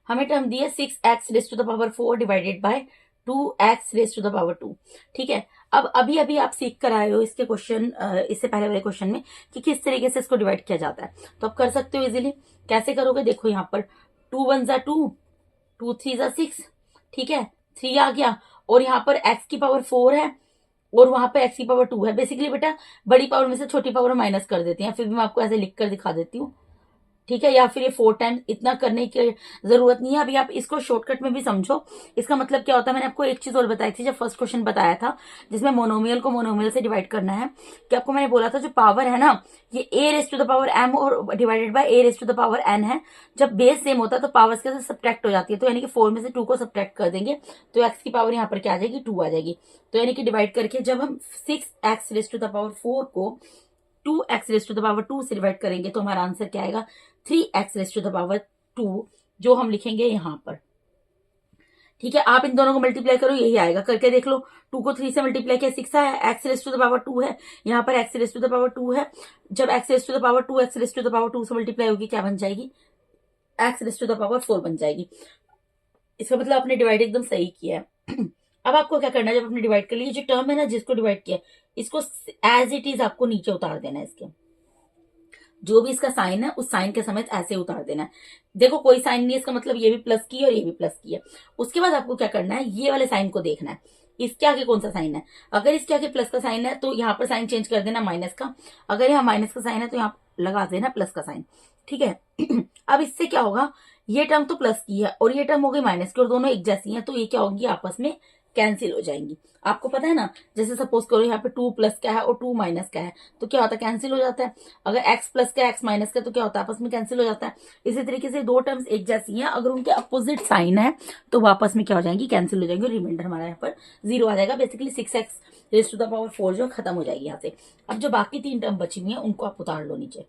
हमें टर्म दी है 6x⁴ डिवाइडेड बाय 2x⁴ ठीक है, अब अभी अभी आप सीख कर आए हो इसके क्वेश्चन, इससे पहले वाले क्वेश्चन में कि किस तरीके से इसको डिवाइड किया जाता है, तो आप कर सकते हो इजीली। कैसे करोगे, देखो यहाँ पर 2 1 2, 2 3 6, ठीक है, 3 आ गया, और यहाँ पर x की पावर 4 है और वहां पर x की पावर 2 है। बेसिकली बेटा बड़ी पावर में से छोटी पावर माइनस कर देते हैं, फिर भी मैं आपको ऐसे लिख कर दिखा देती हूँ, ठीक है। या फिर ये 4 टाइम्स, इतना करने की जरूरत नहीं है। अभी आप इसको शॉर्टकट में भी समझो, इसका मतलब क्या होता है। मैंने आपको एक चीज और बताई थी जब फर्स्ट क्वेश्चन बताया था, जिसमें मोनोमियल को मोनोमियल से डिवाइड करना है, कि आपको मैंने बोला था जो पावर है ना, ये a raise to the power m और divided by a raise to the power n है। जब बेस सेम होता है तो पावर्स के साथ सब्ट्रैक्ट हो जाती है, तो यानी कि 4 में से 2 को सब्ट्रैक्ट कर देंगे तो x की पावर यहाँ पर क्या आ जाएगी, 2 आ जाएगी। तो यानी कि डिवाइड करके जब हम 6x race to the power 4 को 2x race to the power 2 से डिवाइड करेंगे तो हमारा आंसर क्या आएगा, 3x race to the power 2, जो हम लिखेंगे यहां पर, ठीक है। आप इन दोनों को मल्टीप्लाई करो, यही आएगा, करके देख लो। 2 को 3 से मल्टीप्लाई किया 6 आया, x raise to the power 2 है, यहाँ पर x raise to the power 2 है। जब x raise to the power 2 x raise to the power 2 से मल्टीप्लाई होगी, क्या बन जाएगी, x raise to the power 4 बन जाएगी। इसका मतलब आपने डिवाइड एकदम सही किया है। अब आपको क्या करना है, जब आपने डिवाइड कर लिया, जो टर्म है ना जिसको डिवाइड किया, इसको एज इट इज आपको नीचे उतार देना है। इसके जो भी इसका साइन है उस साइन के समेत ऐसे उतार देना है। देखो कोई साइन नहीं है, इसका मतलब ये भी प्लस की है और ये भी प्लस की है। उसके बाद आपको क्या करना है, ये वाले साइन को देखना है, इसके आगे कौन सा साइन है। अगर इसके आगे प्लस का साइन है तो यहाँ पर साइन चेंज कर देना माइनस का, अगर यहाँ माइनस का साइन है तो यहाँ लगा देना प्लस का साइन, ठीक है। अब इससे क्या होगा, ये टर्म तो प्लस की है और ये टर्म हो गई माइनस की, और दोनों एक जैसी हैं, तो ये क्या होगी, आपस में कैंसिल हो जाएंगी। आपको पता है ना, जैसे सपोज करो यहाँ पे 2 प्लस का है और 2 माइनस का है, तो क्या होता है, कैंसिल हो जाता है। अगर x प्लस का x माइनस का, तो क्या होता है, आपस में कैंसिल हो जाता है। इसी तरीके से दो टर्म्स एक जैसी हैं, अगर उनके अपोजिट साइन है तो वो आपस में क्या हो जाएंगी, कैंसिल हो जाएंगे, रिमाइंडर हमारा यहाँ पर 0 आ जाएगा। Basically 6x raise to the power 4 जो खत्म हो जाएगी यहाँ से। अब जो बाकी 3 टर्म बची हुई है उनको आप उतार लो नीचे।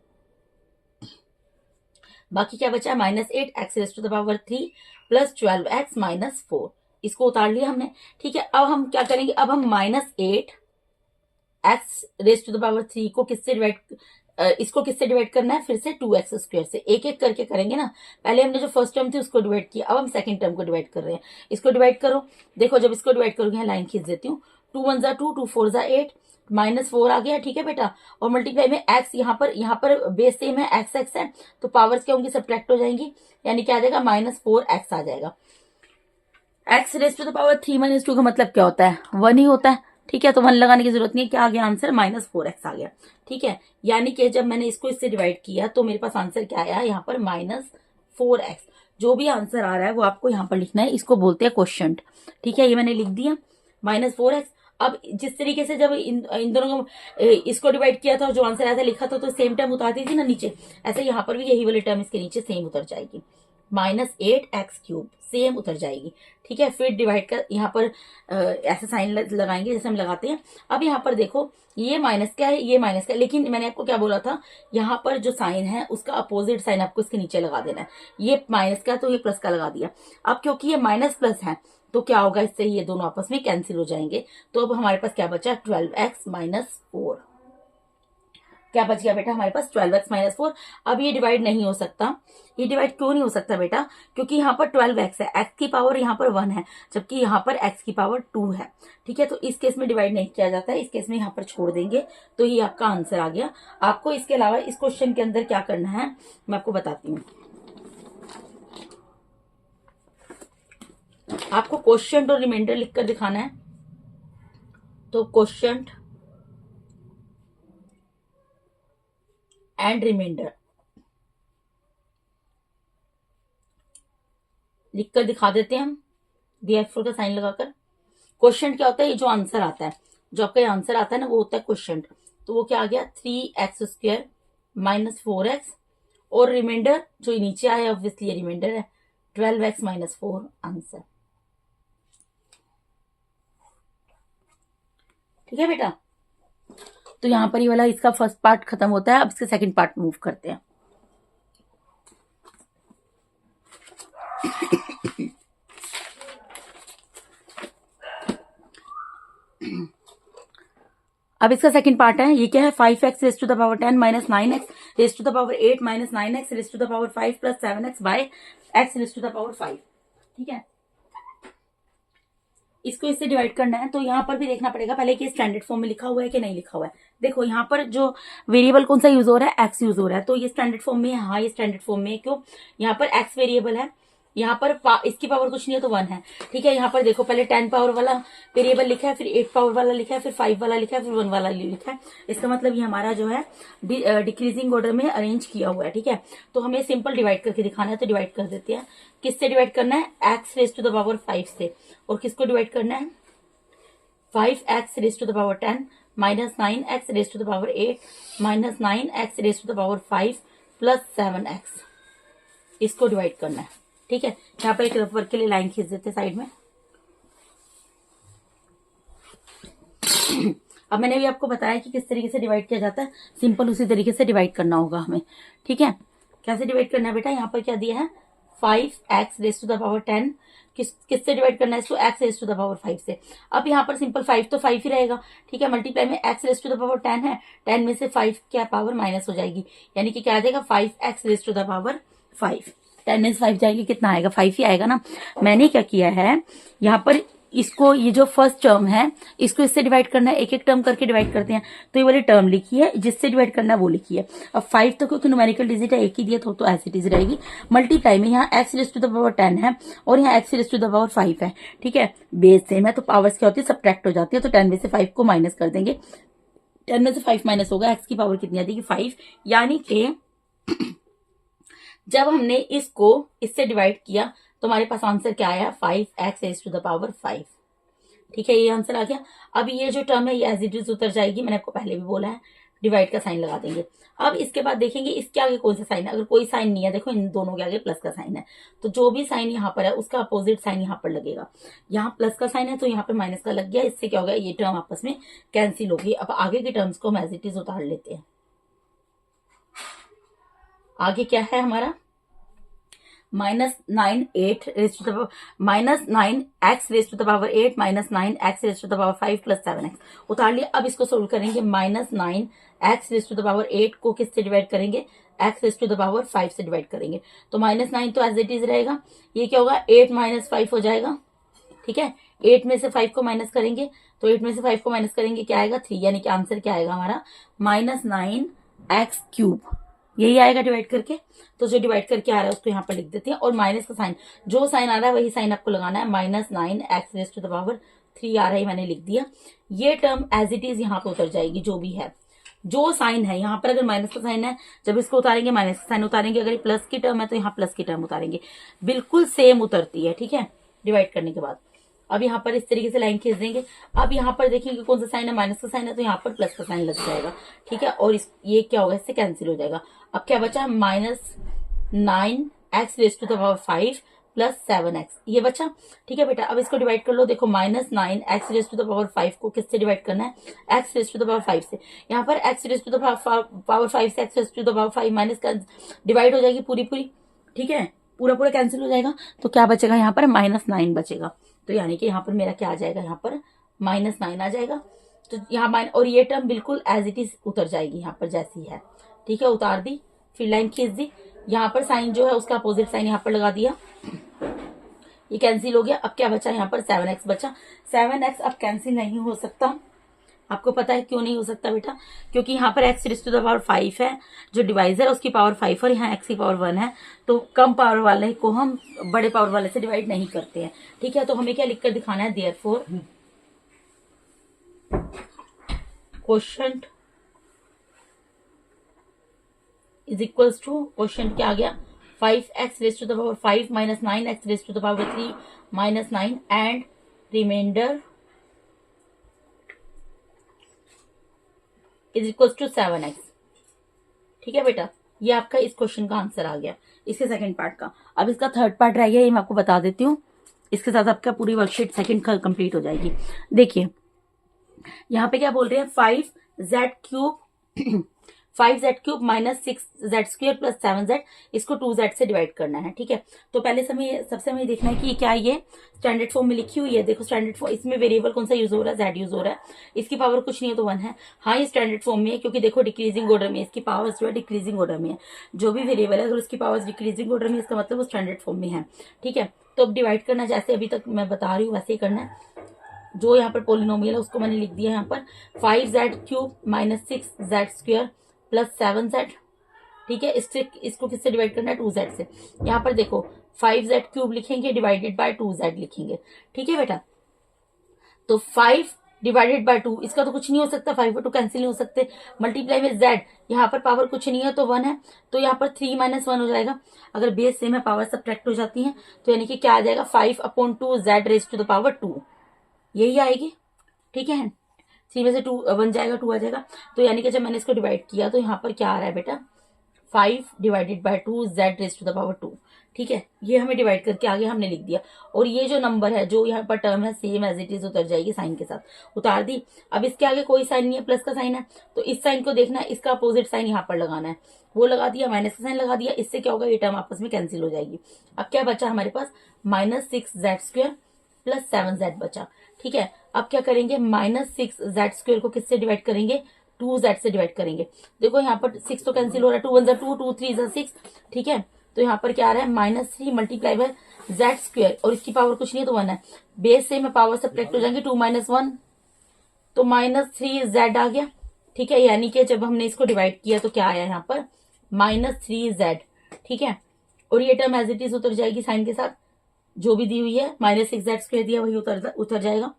बाकी क्या बचा है, -8x raise to the power 3 plus 12x minus 4, इसको उतार लिया हमने, ठीक है। अब हम क्या करेंगे, अब हम -8x raise to the power 3 को किससे डिवाइड, इसको किससे डिवाइड करना है, फिर से 2x स्क्वायर से, एक एक करके करेंगे ना। पहले हमने जो फर्स्ट टर्म थी उसको डिवाइड किया, अब हम सेकंड टर्म को डिवाइड कर रहे हैं। इसको डिवाइड करो, देखो जब इसको डिवाइड करोगे, लाइन खींच देती हूँ, 2 1 जा 2, 2 4 जा 8, -4 आ गया, ठीक है बेटा। और मल्टीप्लाई में x, यहाँ पर बेस सेम है, x है, तो पावर्स क्या होंगी, सब्ट्रैक्ट हो जाएंगी, यानी क्या आ जाएगा, -4x आ जाएगा। x raise to the power 3 - 2 का मतलब क्या होता है, 1 ही होता है, ठीक है। तो 1 लगाने की जरूरत नहीं है, क्या आ गया आंसर, -4x आ गया, ठीक है। यानी कि जब मैंने इसको इससे डिवाइड किया तो मेरे पास आंसर क्या आया, यहाँ पर -4x। जो भी आंसर आ रहा है वो आपको यहाँ पर लिखना है, इसको बोलते हैं क्वोशिएंट, ठीक है। ये मैंने लिख दिया -4x। अब जिस तरीके से जब इन दोनों को इसको डिवाइड किया था, जो आंसर ऐसा लिखा था, तो सेम टर्म उतारती थी ना नीचे, ऐसे यहाँ पर भी यही वाली टर्म इसके नीचे सेम उतर जाएगी, -8x³ सेम उतर जाएगी, ठीक है। फिर डिवाइड कर यहाँ पर ऐसे साइन लगाएंगे जैसे हम लगाते हैं। अब यहाँ पर देखो, ये माइनस का है, ये माइनस का है, लेकिन मैंने आपको क्या बोला था, यहाँ पर जो साइन है उसका अपोजिट साइन आपको इसके नीचे लगा देना है। ये माइनस का है तो ये प्लस का लगा दिया। अब क्योंकि ये माइनस प्लस है तो क्या होगा, इससे ये दोनों आपस में कैंसिल हो जाएंगे। तो अब हमारे पास क्या बचा, 12x माइनस 4, क्या बच गया बेटा हमारे पास, 12x माइनस 4। अब ये डिवाइड नहीं हो सकता, ये डिवाइड क्यों नहीं हो सकता बेटा, क्योंकि यहाँ पर 12x है, x की पावर यहाँ पर 1 है, जबकि यहाँ पर x की पावर 2 है, ठीक है। तो इस केस में डिवाइड नहीं किया जाता है, इस केस में यहाँ पर छोड़ देंगे, तो ये आपका आंसर आ गया। आपको इसके अलावा इस क्वेश्चन के अंदर क्या करना है मैं आपको बताती हूँ। आपको क्वोशिएंट और रिमाइंडर लिखकर दिखाना है, तो क्वोशिएंट एंड रिमाइंडर लिखकर दिखा देते हैं हम, DF4 का साइन लगाकर। क्वोशिएंट क्या होता है, ये जो आंसर आता है, जो आपका ये आंसर आता है ना, वो होता है क्वोशिएंट। तो वो क्या आ गया, 3x² माइनस 4x, और रिमाइंडर जो नीचे आया ऑब्वियसली ये रिमाइंडर है, 12x माइनस 4 आंसर, ठीक है बेटा। तो यहां पर ये वाला इसका फर्स्ट पार्ट खत्म होता है। अब इसके सेकंड पार्ट मूव करते हैं। अब इसका सेकंड पार्ट है, ये क्या है, 5x raise to the power 10 minus 9x raise to the power 8 minus 9x raise to the power 5 plus 7x by x raise to the power 5, ठीक है। इसको इससे डिवाइड करना है, तो यहाँ पर भी देखना पड़ेगा पहले कि स्टैंडर्ड फॉर्म में लिखा हुआ है कि नहीं लिखा हुआ है। देखो यहाँ पर जो वेरिएबल कौन सा यूज हो रहा है, x यूज हो रहा है, तो ये स्टैंडर्ड फॉर्म में है, हाँ ये स्टैंडर्ड फॉर्म में है। क्यों, यहाँ पर x वेरिएबल है, यहाँ पर इसकी पावर कुछ नहीं है तो 1 है, ठीक है। यहाँ पर देखो पहले 10 पावर वाला वेरिएबल लिखा है, फिर 8 पावर वाला लिखा है, फिर 5 वाला लिखा है, फिर 1 वाला लिखा है। इसका मतलब ये हमारा जो है डिक्रीजिंग ऑर्डर में अरेंज किया हुआ है, ठीक है। तो हमें सिंपल डिवाइड करके दिखाना है, तो डिवाइड कर देते हैं। किससे डिवाइड करना है? X raise to the power 5 से। और किसको डिवाइड करना है? 5x raise to the power 10 minus 9x raise to the power 8 minus 9x raise to the power 5 plus 7x, इसको डिवाइड करना है, ठीक है। यहाँ पर एक रफ वर्क के लिए लाइन खींच देते साइड में। अब मैंने भी आपको बताया कि किस तरीके से डिवाइड किया जाता है, सिंपल उसी तरीके से डिवाइड करना होगा हमें, ठीक है। कैसे डिवाइड करना है बेटा? यहाँ पर क्या दिया है? 5x raise to the power 10, किससे डिवाइड करना है इसको? x raise to the power 5 से। अब यहाँ पर सिंपल 5 तो 5 ही रहेगा, ठीक है। मल्टीप्लाई में x raise to the power 10 है, 10 में से 5 क्या पावर माइनस हो जाएगी, यानी कि क्या आ जाएगा? 5x raise to the power 5। 10 में से 5 जाएगी, कितना आएगा? 5 ही आएगा ना। मैंने क्या किया है यहाँ पर, इसको ये जो फर्स्ट टर्म है इसको इससे डिवाइड करना है, एक एक टर्म करके डिवाइड करते हैं। तो ये वाली टर्म लिखी है, जिससे डिवाइड करना है वो लिखी है। अब 5 तो क्योंकि न्यूमेरिकल डिजिट है, एक ही दिया तो ऐसे इट रहेगी। मल्टीप्लाई में यहाँ x raise to the power 10 है और यहाँ x raise to the power 5 है, ठीक है। बेस सेम है तो पावर्स क्या होती है? सब्ट्रैक्ट हो जाती है। तो 10 में से 5 को माइनस कर देंगे, 10 में से 5 माइनस होगा, x की पावर कितनी आती है? 5। यानी कि जब हमने इसको इससे डिवाइड किया तो हमारे पास आंसर क्या आया? 5x raise to the power 5, ठीक है। ये आंसर आ गया। अब ये जो टर्म है ये एज इट इज उतर जाएगी, मैंने आपको पहले भी बोला है। डिवाइड का साइन लगा देंगे। अब इसके बाद देखेंगे इसके आगे कौन सा साइन है। अगर कोई साइन नहीं है, देखो इन दोनों के आगे प्लस का साइन है, तो जो भी साइन यहाँ पर है उसका अपोजिट साइन यहाँ पर लगेगा। यहाँ प्लस का साइन है तो यहाँ पर माइनस का लग गया। इससे क्या हो गया? ये टर्म आपस में कैंसिल होगी। अब आगे के टर्म्स को हम एज इट इज उतार लेते हैं। आगे क्या है हमारा? -9 8 raise to the minus 9x raise to the power 8 minus 9x raise to the power 5 plus 7x उतार लिया। अब इसको सोल्व करेंगे। -9x raise to the power 8 को किससे डिवाइड करेंगे? x raise to the power 5 से डिवाइड करेंगे। तो -9 तो एज इट इज रहेगा। ये क्या होगा? 8 माइनस 5 हो जाएगा, ठीक है। 8 में से 5 को माइनस करेंगे, तो 8 में से 5 को माइनस करेंगे क्या आएगा? 3। यानी कि आंसर क्या आएगा हमारा? -9x क्यूब, यही आएगा डिवाइड करके। तो जो डिवाइड करके आ रहा है उसको यहाँ पर लिख देते हैं। और माइनस का साइन, जो साइन आ रहा है वही साइन आपको लगाना है। -9x raise to the power 3 आ रहा है, मैंने लिख दिया। ये टर्म एज इट इज यहाँ पे उतर जाएगी, जो भी है। जो साइन है यहाँ पर, अगर माइनस का साइन है जब इसको उतारेंगे माइनस का साइन उतारेंगे, अगर प्लस की टर्म है तो यहाँ प्लस की टर्म उतारेंगे। बिल्कुल सेम उतरती है, ठीक है, डिवाइड करने के बाद। अब यहाँ पर इस तरीके से लाइन खींच देंगे। अब यहाँ पर देखेंगे कौन सा साइन है? माइनस का साइन है तो यहाँ पर प्लस का साइन लग जाएगा, ठीक है। और ये क्या होगा? इससे कैंसिल हो जाएगा। अब क्या बचा? -9x raise to the power 5 plus 7x, ये बचा, ठीक है बेटा। अब इसको डिवाइड कर लो। देखो -9x raise to the power 5 को किससे डिवाइड करना है? x raise to the power 5 से। यहाँ पर x raise to the power 5 से x raise to the power 5 minus divide हो जाएगी पूरी, ठीक है, पूरा कैंसिल हो जाएगा। तो क्या बचेगा यहाँ पर? -9 बचेगा। तो यानी कि यहाँ पर मेरा क्या आ जाएगा? यहाँ पर -9 आ जाएगा। तो यहाँ और ये टर्म बिल्कुल एज इट इज उतर जाएगी यहाँ पर जैसी है, ठीक है। उतार दी, फिर लाइन खींच दी। यहाँ पर साइन जो है उसका अपोजिट साइन यहाँ पर लगा दिया, ये कैंसिल हो गया। अब क्या बचा? यहाँ पर 7x बचा। 7x अब कैंसिल नहीं हो सकता। आपको पता है क्यों नहीं हो सकता बेटा? क्योंकि यहाँ पर x raise to the power 5 है, जो डिवाइजर है उसकी पावर 5 और यहाँ x की पावर 1 है। तो कम पावर वाले को हम बड़े पावर वाले से डिवाइड नहीं करते हैं, ठीक है। तो हमें क्या लिखकर दिखाना है? Therefore quotient is equals to, quotient क्या आ गया? 5x raise to the power 5 minus 9x raise to the power 3 minus 9 and remainder is equal to 7x, ठीक है बेटा। ये आपका इस क्वेश्चन का आंसर आ गया, इसके सेकंड पार्ट का। अब इसका थर्ड पार्ट रह गया, ये मैं आपको बता देती हूँ। इसके साथ आपका पूरी वर्कशीट सेकंड का कंप्लीट हो जाएगी। देखिए यहाँ पे क्या बोल रहे हैं? 5z cube minus 6z² plus 7z, इसको 2z से डिवाइड करना है, ठीक है। तो पहले सबसे हमें देखना है कि क्या ये स्टैंडर्ड फॉर्म में लिखी हुई है। देखो स्टैंडर्ड फॉर्म, इसमें वेरिएबल कौन सा यूज हो रहा है? z यूज हो रहा है। इसकी पावर कुछ नहीं है तो 1 है। हाँ, ये स्टैंडर्ड फॉर्म में है क्योंकि देखो डिक्रीजिंग ऑर्डर में, इसकी पावर जो है डिक्रीजिंग ऑर्डर में है। जो भी वेरिएबल है अगर उसकी पावर डिक्रीजिंग ऑर्डर में, इसका मतलब वो स्टैंडर्ड फॉर्म में है, ठीक है। तो अब डिवाइड करना जैसे अभी तक मैं बता रही हूँ वैसे ही करना है। जो यहाँ पर पोलिनोमियल है उसको मैंने लिख दिया यहाँ पर 5z cube minus 6z² plus 7z, ठीक है। इसको किससे डिवाइड करना है, 2z से। यहाँ पर देखो 5z³ लिखेंगे डिवाइडेड बाय 2z लिखेंगे, ठीक है बेटा। तो 5 डिवाइडेड बाय 2, इसका तो कुछ नहीं हो सकता, 5 और 2 कैंसिल नहीं हो सकते। मल्टीप्लाई में z, यहाँ पर पावर कुछ नहीं है तो 1 है, तो यहाँ पर 3 - 1 हो जाएगा। अगर बेस सेम है पावर सब्ट्रैक्ट हो जाती है, तो यानी कि क्या आ जाएगा, 5/2 z raise to the power 2, यही आएगी, ठीक है। 3 में से 2 1 जाएगा, 2 आ जाएगा। तो यानी कि जब मैंने इसको डिवाइड किया तो यहाँ पर क्या आ रहा है बेटा, 5 divided by 2 z raise to the power 2, ठीक है। ये हमें डिवाइड करके आगे हमने लिख दिया। और ये जो नंबर है, जो यहाँ पर टर्म है, सेम एज इट इज उतर जाएगी साइन के साथ, उतार दी। अब इसके आगे कोई साइन नहीं है, प्लस का साइन है, तो इस साइन को देखना है, इसका अपोजिट साइन यहाँ पर लगाना है, वो लगा दिया, माइनस का साइन लगा दिया। इससे क्या होगा, ये टर्म आपस में कैंसिल हो जाएगी। अब क्या बचा हमारे पास, -6z² + 7z बचा, ठीक है। अब क्या करेंगे, -6z² को किससे डिवाइड करेंगे, 2z से डिवाइड करेंगे। देखो यहाँ पर 6 तो कैंसिल हो रहा है, 2 1 2, 2 3 6, ठीक है। तो यहाँ पर क्या आ रहा है, -3 मल्टीप्लाई बाय z², और इसकी पावर कुछ नहीं है तो 1 है। बेस से में पावर सब्ट्रैक्ट हो जाएंगे, 2 - 1 तो -3z आ गया, ठीक है। यानी कि जब हमने इसको डिवाइड किया तो क्या आया यहाँ पर, -3z, ठीक है। और ये टर्म एज इट इज उतर जाएगी साइन के साथ, जो भी दी हुई है, -6z² दिया वही उतर जाएगा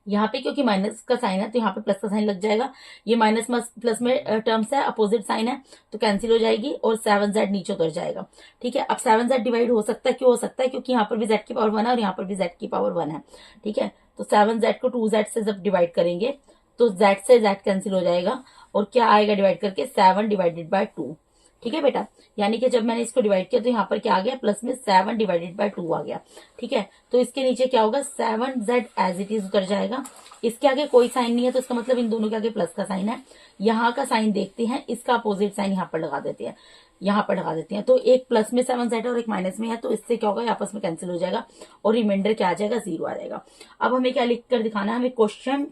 यहाँ पे, क्योंकि माइनस का साइन है तो यहाँ पे प्लस का साइन लग जाएगा। ये माइनस प्लस में टर्म्स है, अपोजिट साइन है, तो कैंसिल हो जाएगी और 7z नीचे उतर जाएगा, ठीक है। अब 7z डिवाइड हो सकता है, क्यों हो सकता है, क्योंकि यहाँ पर भी z की पावर 1 है और यहाँ पर भी z की पावर 1 है, ठीक है। तो 7z को 2z से जब डिवाइड करेंगे तो z से z कैंसिल हो जाएगा, और क्या आएगा डिवाइड करके, 7 डिवाइडेड बाय 2, ठीक है बेटा। यानी कि जब मैंने इसको डिवाइड किया तो यहाँ पर क्या आ गया, प्लस में 7 डिवाइडेड बाय 2 आ गया, ठीक है। तो इसके नीचे क्या होगा, 7z एज इट इज उतर जाएगा। इसके आगे कोई साइन नहीं है, तो इसका मतलब इन दोनों के आगे प्लस का साइन है। यहाँ का साइन देखते हैं, इसका अपोजिट साइन यहाँ पर लगा देते हैं, यहाँ पर लगा देते हैं। तो एक प्लस में 7z है और एक माइनस में है, तो इससे क्या होगा, आपस में कैंसिल हो जाएगा और रिमाइंडर क्या आ जाएगा, 0 आ जाएगा। अब हमें क्या लिख कर दिखाना है, हमें क्वेश्चन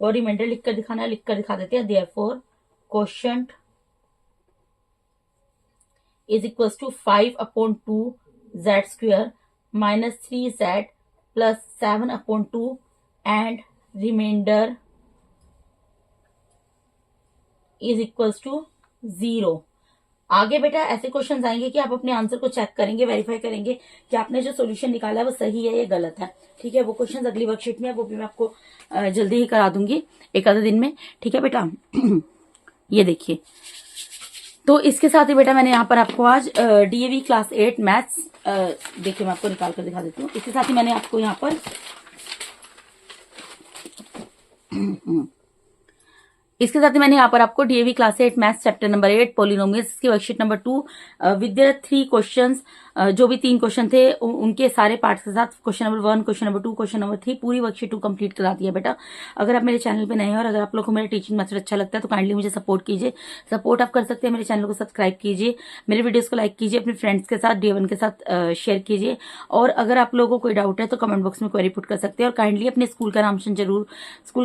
और रिमाइंडर लिख कर दिखाना है। लिख कर दिखा देते हैं, therefore question is equals to 5/2 z² -3z plus 7/2 and remainder is equals to 0। आगे बेटा ऐसे क्वेश्चंस आएंगे कि आप अपने आंसर को चेक करेंगे, वेरीफाई करेंगे कि आपने जो सॉल्यूशन निकाला है वो सही है या गलत है, ठीक है। वो क्वेश्चंस अगली वर्कशीट में, वो भी मैं आपको जल्दी ही करा दूंगी, एक आधे दिन में, ठीक है बेटा। ये देखिए, तो इसके साथ ही बेटा मैंने यहाँ पर आपको आज डीएवी क्लास 8 मैथ्स, देखिए मैं आपको निकाल कर दिखा देती हूँ। इसके साथ ही मैंने आपको यहाँ पर इसके साथ ही मैंने यहाँ पर आपको DAV class 8 maths chapter number 8 polynomials की worksheet number 2 with their 3 questions, जो भी 3 क्वेश्चन थे उनके सारे पार्ट्स के साथ question number 1, question number 2, question number 3, पूरी वर्कशीट 2 कंप्लीट करा दी है बेटा। अगर आप मेरे चैनल पे नए हैं और अगर आप लोग को मेरा टीचिंग मेथड अच्छा लगता है तो काइंडली मुझे सपोर्ट कीजिए। सपोर्ट आप कर सकते हैं, मेरे चैनल को सब्सक्राइब कीजिए, मेरे वीडियोज को लाइक कीजिए, अपने फ्रेंड्स के साथ D1 के साथ शेयर कीजिए। और अगर आप लोगों को कोई डाउट है तो कमेंट बॉक्स में क्वेरी पुट कर सकते हैं। और काइंडली अपने स्कूल का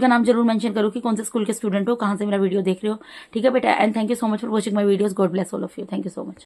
नाम जरूर मेंशन करो कि कौन से स्कूल के स्टूडेंट हो, कहाँ से मेरा वीडियो देख रहे हो, ठीक है बेटा। And thank you so much for watching my videos. God bless all of you. Thank you so much.